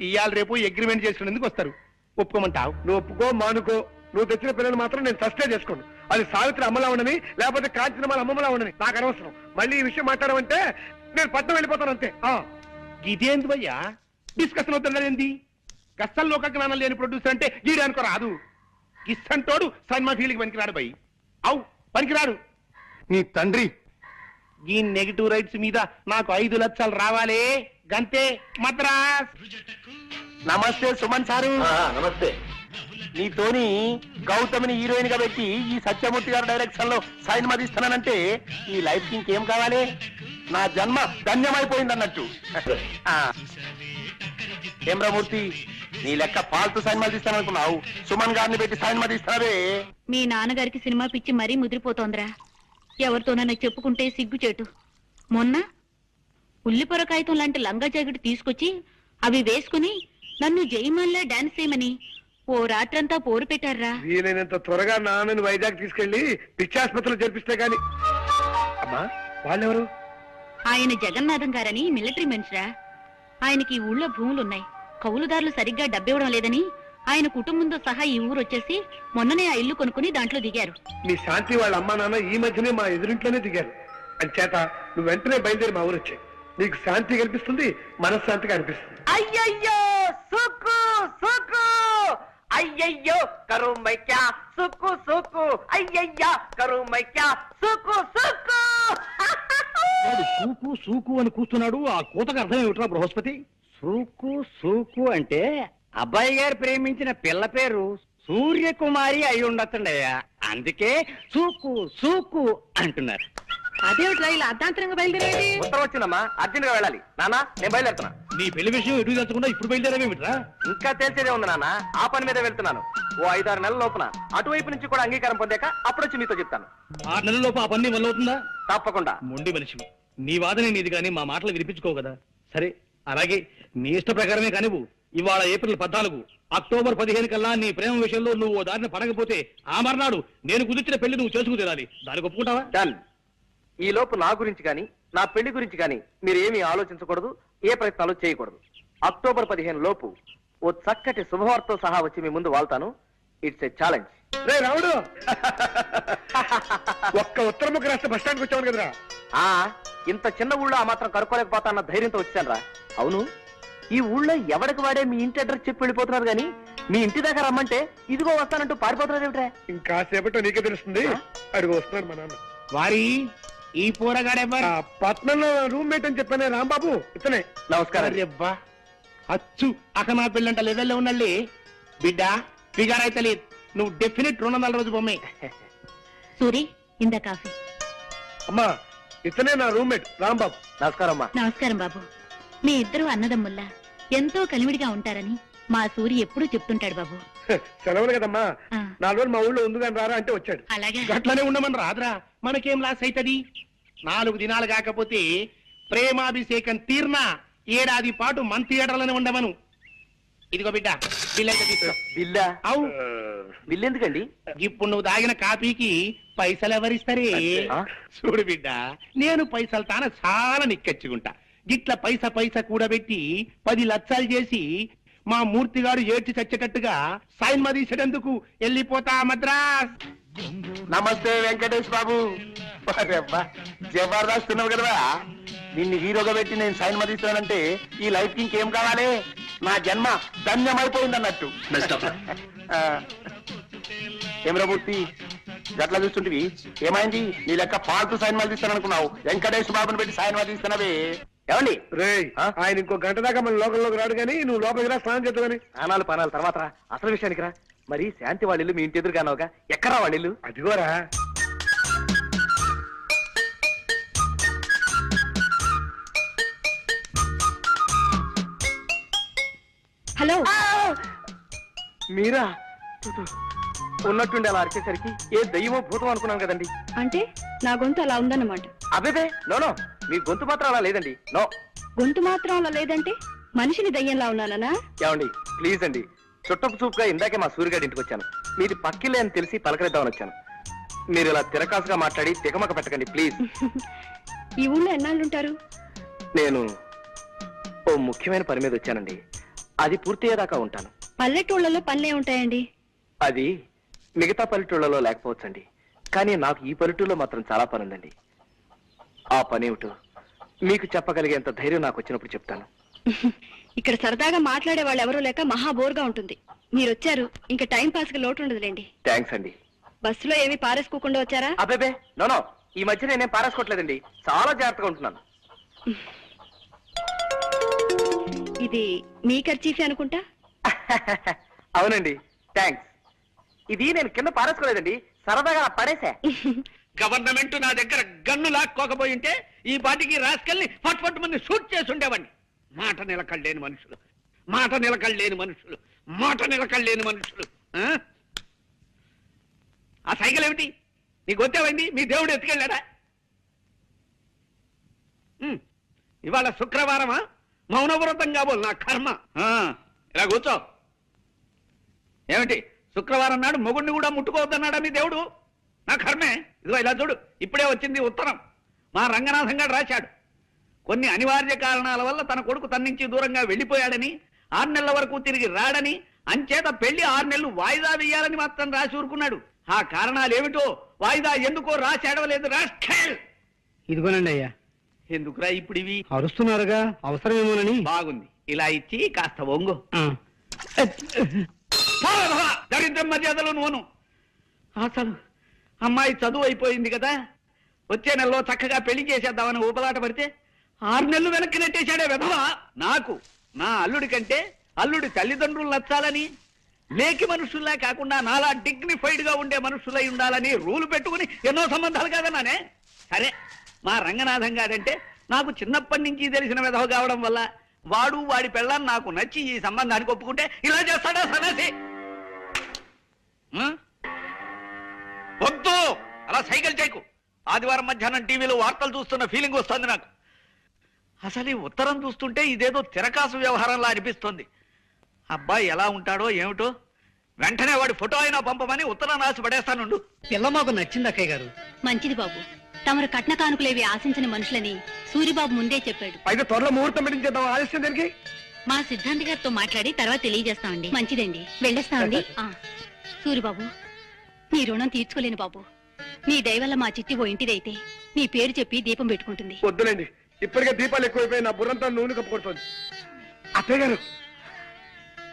ఇవాళ రేపు అగ్రిమెంట్ చేసుకునేందుకు వస్తారు. ఒప్పుకోమంటావు? నువ్వు ఒప్పుకో మానుకో, నువ్వు తెచ్చిన పిల్లలు మాత్రం నేను సస్టే చేసుకోను. అది సావిత్రి అమ్మలా ఉండని లేకపోతే కాంచనమాల అమ్మమ్మలా ఉండని నాకు అనవసరం. మళ్ళీ ఈ విషయం మాట్లాడమంటే నేను పట్నం వెళ్ళిపోతాను అంతే. ఇదేంది భయ్యా డిస్కషన్ అవుతుందండి? గస్సల్ లోక జ్ఞానం లేని ప్రొడ్యూసర్ అంటే గీడే అనుకో రాదు. గిస్సంటోడు సినిమా ఫీల్డ్కి పనికిరాడు భయ్. అవు పనికిరాడు. నీ తండ్రి ఈ నెగిటివ్ రైట్స్ మీద నాకు 5 లక్షలు రావాలే గంతే మద్రాస్. నమస్తే సుమన్ సారు. నమస్తే. నీతోని గౌతమిని హీరోయిన్ గా పెట్టి ఈ సత్యమూర్తి గారి డైరెక్షన్ లో సినిమా తీస్తున్నానంటే ఈ లైఫ్ కి ఇంకేం కావాలి? నా జన్మ ధన్యమైపోయింది అన్నట్టు. ఏమ్రమూర్తి, నీ లెక్క పాల్తు సినిమాలు తీస్తాననుకున్నావు, సుమన్ గారిని పెట్టి సినిమా తీస్తావే. మీ నాన్నగారికి సినిమా పిచ్చి మరీ ముదిరిపోతోందిరా. ఎవరితోనైనా చెప్పుకుంటే సిగ్గుచేటు. మొన్న ఉల్లిపొర కాగితం లాంటి లంగా జాకెట్ తీసుకొచ్చి అవి వేసుకుని నన్ను జయమాల్లా డాన్స్ చేయమని ఓ రాత్రంతా పోరు పెట్టారా. వీలైనంత త్వరగా నాన్నని వైజాగ్ తీసుకెళ్లి పిచ్చాసుపత్రిలో జరిపిస్తే గాని. అమ్మా వాళ్ళెవరు? ఆయన జగన్నాథం గారని మిలిటరీ మనిషిరా. ఆయనకి ఈ ఊళ్ళో భూములున్నాయి. కౌలుదారులు సరిగ్గా డబ్బివ్వడం లేదని ఆయన కుటుంబంతో సహా ఈ ఊరు వచ్చేసి మొన్ననే ఆ ఇల్లు కొనుక్కుని దాంట్లో దిగారు. మీ శాంతి వాళ్ళ అమ్మా నాన్న ఈ మధ్యనే మా ఎదురింట్లోనే దిగారు. అంచేత నువ్వు వెంటనే బయలుదేరి మా ఊరు వచ్చాయి. నీకు శాంతి కనిపిస్తుంది, మనశ్శాంతిగా అనిపిస్తుంది. అయ్యయ్యో సుక్కు సుక్కు, అయ్యయ్యో కరుమైక్యా సుక్కు సుక్కు, అయ్యయ్యా కరుమైక్యా సుక్కు సుక్కు. వాడు సూకు సూకు అని కూస్తున్నాడు. ఆ కూతకు అర్థం ఏమిట్రా బృహస్పతి? సూకు సూకు అంటే అబ్బాయి గారు ప్రేమించిన పిల్ల పేరు సూర్యకుమారి అయి ఉండొచ్చండయ్యా, అందుకే సూకు సూకు అంటున్నారు. అదేమిట్రా ఇలా అర్ధాంతరంగా బయలుదేరేది? ఉత్తరం వచ్చిందమ్మా, అర్జెంట్ గా వెళ్ళాలి. నాన్న నేను బయలుదేరుతున్నా. నీ పెళ్లి విషయం ఎటు తెచ్చకుండా ఇప్పుడు బయలుదేరావేమిట్రా? ఇంకా తెలిసేదే ఉంది నాన్న, ఆ పని మీద వెళ్తున్నాను. ఓ 5-6 నెలల లోపున అటువైపు నుంచి కూడా అంగీకారం పొందాక అప్పుడొచ్చి మీతో చెప్తాను. 6 నెలల్లోపు ఆ పని మొదలవుతుందా? తప్పకుండా. మొండి మనిషివి. నీ వాదనే నీది కానీ మా మాటలు వినిపించుకోవు కదా. సరే, అలాగే నీ ఇష్ట ప్రకారమే కానివ్వు. ఇవాళ ఏప్రిల్ 14, అక్టోబర్ 15 కల్లా నీ ప్రేమ విషయంలో నువ్వు ఓ దారిని పడకపోతే ఆ మర్నాడు నేను కుదిర్చిన పెళ్లి నువ్వు చేసుకు తీరాలి. దానికి ఒప్పుకుంటావా? డన్. ఈ లోపు నా గురించి కానీ నా పెళ్లి గురించి కానీ మీరు ఏమీ ఆలోచించకూడదు, ఏ ప్రయత్నాలు చేయకూడదు. అక్టోబర్ 15 లోపు ఓ చక్కటి శుభవార్తతో సహా వచ్చి మీ ముందు వాళ్తాను. It's a challenge. రే రాముడు, ఒక్క ఉత్తరముఖ రాష్ట్ర బస్ స్టాండ్కి వచ్చాను కదరా. ఇంత చిన్న ఊళ్ళో ఆ మాత్రం కనుక్కోలేకపోతా అన్న ధైర్యంతో వచ్చాను రా. అవును, ఈ ఊళ్ళో ఎవడికి వాడే మీ ఇంటి అడ్రస్ చెప్పి వెళ్ళిపోతున్నారు గానీ మీ ఇంటి దాకా రమ్మంటే ఇదిగో వస్తానంటూ పారిపోతున్నారు ఏమిట్రా? ఇంకాసేపట్లో నీకే తెలుస్తుంది. అడుగు వస్తున్నాడు మా నాన్న. వారి ఈ పోరగాడెవ్వరు? పట్నంలో రూమ్మేట్ అని చెప్పానే రాంబాబు, ఇతనే. నమస్కారం. అబ్బా అచ్చు అక్క నా పెళ్ళంట లెవెల్లో ఉన్నళ్ళి బిడ్డ ఫిగర్ అయితే లేదు. నువ్వు డెఫినెట్ 200 రోజు బొమ్మే. సూరి, ఇందా కాఫీ. అమ్మా ఇతనే నా రూమ్మేట్ రాంబాబు. నమస్కారం అమ్మా. నమస్కారం బాబు. మీ ఇద్దరు అన్నదమ్ముల్లా ఎంతో కలివిడిగా ఉంటారని మా సూరి ఎప్పుడూ చెప్తుంటాడు బాబు. సెలవులు కదమ్మా, ఆ. 4 రోజులు మా ఊళ్ళో ఉంది కానీ రారా అంటే వచ్చాడు. అలాగే. గట్లనే ఉండమని రాదురా, మనకేం లాస్ అవుతుంది? 4 దినాలు కాకపోతే ప్రేమాభిషేకం తీర్నా ఏడాది పాటు మన థియేటర్లోనే ఉండమను. ఇదిగో బిడ్డ బిల్ అయితే తీసుకో. బిల్లా? అవు బిల్ ఎందుకండి? ఇప్పుడు నువ్వు తాగిన కాపీకి పైసలు ఎవరిస్తారే? ఆ? చూడు బిడ్డ, నేను పైసలు తాన చాలా నిక్కచ్చుకుంటా. గిట్ల పైసా కూడబెట్టి 10 లక్షలు చేసి మా మూర్తిగాడు ఏడ్చి చచ్చేటట్టుగా సైన్ తీసేటందుకు వెళ్ళిపోతా మద్రాస్. నమస్తే వెంకటేష్ బాబు. జబర్దస్త్ ఉన్నావు కదరా, నిన్ను హీరోగా పెట్టి నేను సైన్ తీస్తున్నానంటే ఈ లైఫ్ కి ఇంకేం కావాలి? నా జన్మ ధన్యమైపోయింది అన్నట్టు. ఏమరామూర్తి, గట్లా చూస్తుంటివి ఏమైంది? నీ లెక్క పాల్తు సైన్ తీస్తాను అనుకున్నావు, వెంకటేష్ బాబుని పెట్టి సైన్ తీస్తున్నావే. ఏమండి రే ఆయన ఇంకో గంట దాకా మన లోకంలోకి రాడు కానీ నువ్వు లోపలికి రా, స్నానం చేద్దామని. పనాలు తర్వాత రా, అసలు విషయానికి రా. మరి శాంతి వాళ్ళ ఇల్లు మీ ఇంటి ఎదురుగానవుగా, ఎక్కరా వాళ్ళ ఇల్లు? అదిగోరా. హలో. మీరా? ఉన్నట్టుండి అలా అరిచేసరికి ఏ దయ్యమో భూతం అనుకున్నాను కదండి. అంటే నా గొంతు అలా ఉందన్నమాట. అబేబే నో, మీ గొంతు మాత్రం అలా లేదండి. నో. గొంతు మాత్రం అలా లేదంటే మనిషిని దయ్యంలా ఉన్నానా? ఏమండి ప్లీజ్ అండి, చుట్టపు చూపుగా ఇందాకే మా సూర్యగాడి ఇంటికి వచ్చాను. మీది పక్కిల్లే అని తెలిసి పలకరిద్దామని వచ్చాను. మీరు ఇలా తిరకాసుగా మాట్లాడి తికమక పెట్టకండి ప్లీజ్. ఈ ఊళ్ళో ఎన్నాళ్ళుంటారు? నేను ఓ ముఖ్యమైన పని మీద వచ్చానండి, అది పూర్తయ్యేదాకా ఉంటాను. పల్లెటూళ్ళలో పనులే ఉంటాయండి. అది మిగతా పల్లెటూళ్ళలో లేకపోవచ్చండి, కానీ నాకు ఈ పల్లెటూరులో మాత్రం చాలా పని ఉందండి. ఆ పని ఏమిటో మీకు చెప్పగలిగేంత ధైర్యం నాకు వచ్చినప్పుడు చెప్తాను. ఇక్కడ సరదాగా మాట్లాడే వాళ్ళు ఎవరూ లేక మహా బోర్గా ఉంటుంది. మీరు వచ్చారు, ఇంకా టైం పాస్ కి లోటు ఉండదులేండి. థ్యాంక్స్ అండి. బస్సులో ఏమీ పారేసుకోకుండా వచ్చారా? అబ్బేబే నో, ఈ మధ్య నేనేం పారేసుకోవట్లేదండి, చాలా జాగ్రత్తగా ఉంటున్నాను. ఇది మీ ఖర్చీఫే అనుకుంటా. అవునండి, థ్యాంక్స్. ఇది నేను కింద పారేసుకోలేదండి, సరదాగా పడేసా. గవర్నమెంట్ నా దగ్గర గన్ను లాక్కోకపోయి ఉంటే ఈ పాటికి రాసుకెళ్ళి పట్టు మంది షూట్ చేసి ఉండేవాడిని. మాట నిలకడలేని మనుషులు, మాట నిలకడలేని మనుషులు, మాట నిలకడలేని మనుషులు. ఆ సైకిల్ ఏమిటి? నీకు వచ్చేవైంది? మీ దేవుడు ఎత్తుకెళ్ళాడా? ఇవాళ శుక్రవారమా? మౌనవ్రతం కాబోలు నా కర్మ. ఇలా కూర్చో. ఏమిటి శుక్రవారం నాడు మొగుడిని కూడా ముట్టుకోవద్దన్నాడా మీ దేవుడు? నా కర్మే. ఇదిగో ఇలా చూడు, ఇప్పుడే వచ్చింది ఉత్తరం. మా రంగనాథం గారు రాశాడు. కొన్ని అనివార్య కారణాల వల్ల తన కొడుకు తన నుంచి దూరంగా వెళ్లిపోయాడని, 6 నెలల వరకు తిరిగి రాడని, అంచేత పెళ్లి 6 నెలలు వాయిదా వేయాలని మాత్రం రాసి ఊరుకున్నాడు. ఆ కారణాలు ఏమిటో వాయిదా ఎందుకో రాసి అడవలేదు. రాష్ట్ర ఇదిగోనండి అయ్యా. ఎందుకురా ఇప్పుడు ఇవి? అరుస్తున్నారుగా, అవసరమేమోనని. బాగుంది, ఇలా ఇచ్చి కాస్త ఒంగు. దరిద్రం మర్యాదలు నువ్వును. అసలు అమ్మాయి చదువు అయిపోయింది కదా, వచ్చే నెలలో చక్కగా పెళ్లి చేసేద్దామని ఊపలాట పడితే 6 నెలలు వెనక్కి నెట్టేశాడే విధవా. నాకు నా అల్లుడి కంటే అల్లుడి తల్లిదండ్రులు నచ్చాలని, లేకి మనుషుల్లా కాకుండా నాలా డిగ్నిఫైడ్ గా ఉండే మనుషులై ఉండాలని రూలు పెట్టుకుని ఎన్నో సంబంధాలు కాదన్నానే. సరే, మా రంగనాథం గారంటే నాకు చిన్నప్పటి నుంచి తెలిసిన విధవ కావడం వల్ల వాడు వాడి పెళ్ళాన్ని నాకు నచ్చి ఈ సంబంధానికి ఒప్పుకుంటే ఇలా చేస్తాడా సన్నాసి? వద్దు, అలా సైకిల్ చేయకు. ఆదివారం మధ్యాహ్నం టీవీలో వార్తలు చూస్తున్న ఫీలింగ్ వస్తుంది నాకు. అసలు ఈ ఉత్తరం చూస్తుంటే ఇదేదో తిరకాసు వ్యవహారంలా అనిపిస్తుంది. అబ్బాయి ఎలా ఉంటాడో ఏమిటో, వెంటనే వాడి ఫోటో అయినా పంపమని ఉత్తరం రాసి పడేస్తానుండు. పిల్ల మాకు నచ్చింది అక్కయ్య గారు. మంచిది బాబు. తమరు కట్న కానుకలేవి ఆశించని మనుషులని సూరిబాబు ముందే చెప్పాడు. అయితే త్వరలో ముహూర్తం పెట్టించేద్దాం. ఆలస్యం దానికి మా సిద్ధాంతి గారితో మాట్లాడి తర్వాత తెలియజేస్తామండి. మంచిదండి, వెళ్ళేస్తామండి. సూరిబాబు, నీ రుణం తీర్చుకోలేను బాబు. నీ దయవల్ల మా చిట్టి ఓ ఇంటిదైతే నీ పేరు చెప్పి దీపం పెట్టుకుంటుంది. వద్దులేండి, ఇప్పటికే దీపాలు ఎక్కువైపోయి నా బుర్రంతా నూనె కప్పుకొడుతోంది. అత్తయ్య గారు,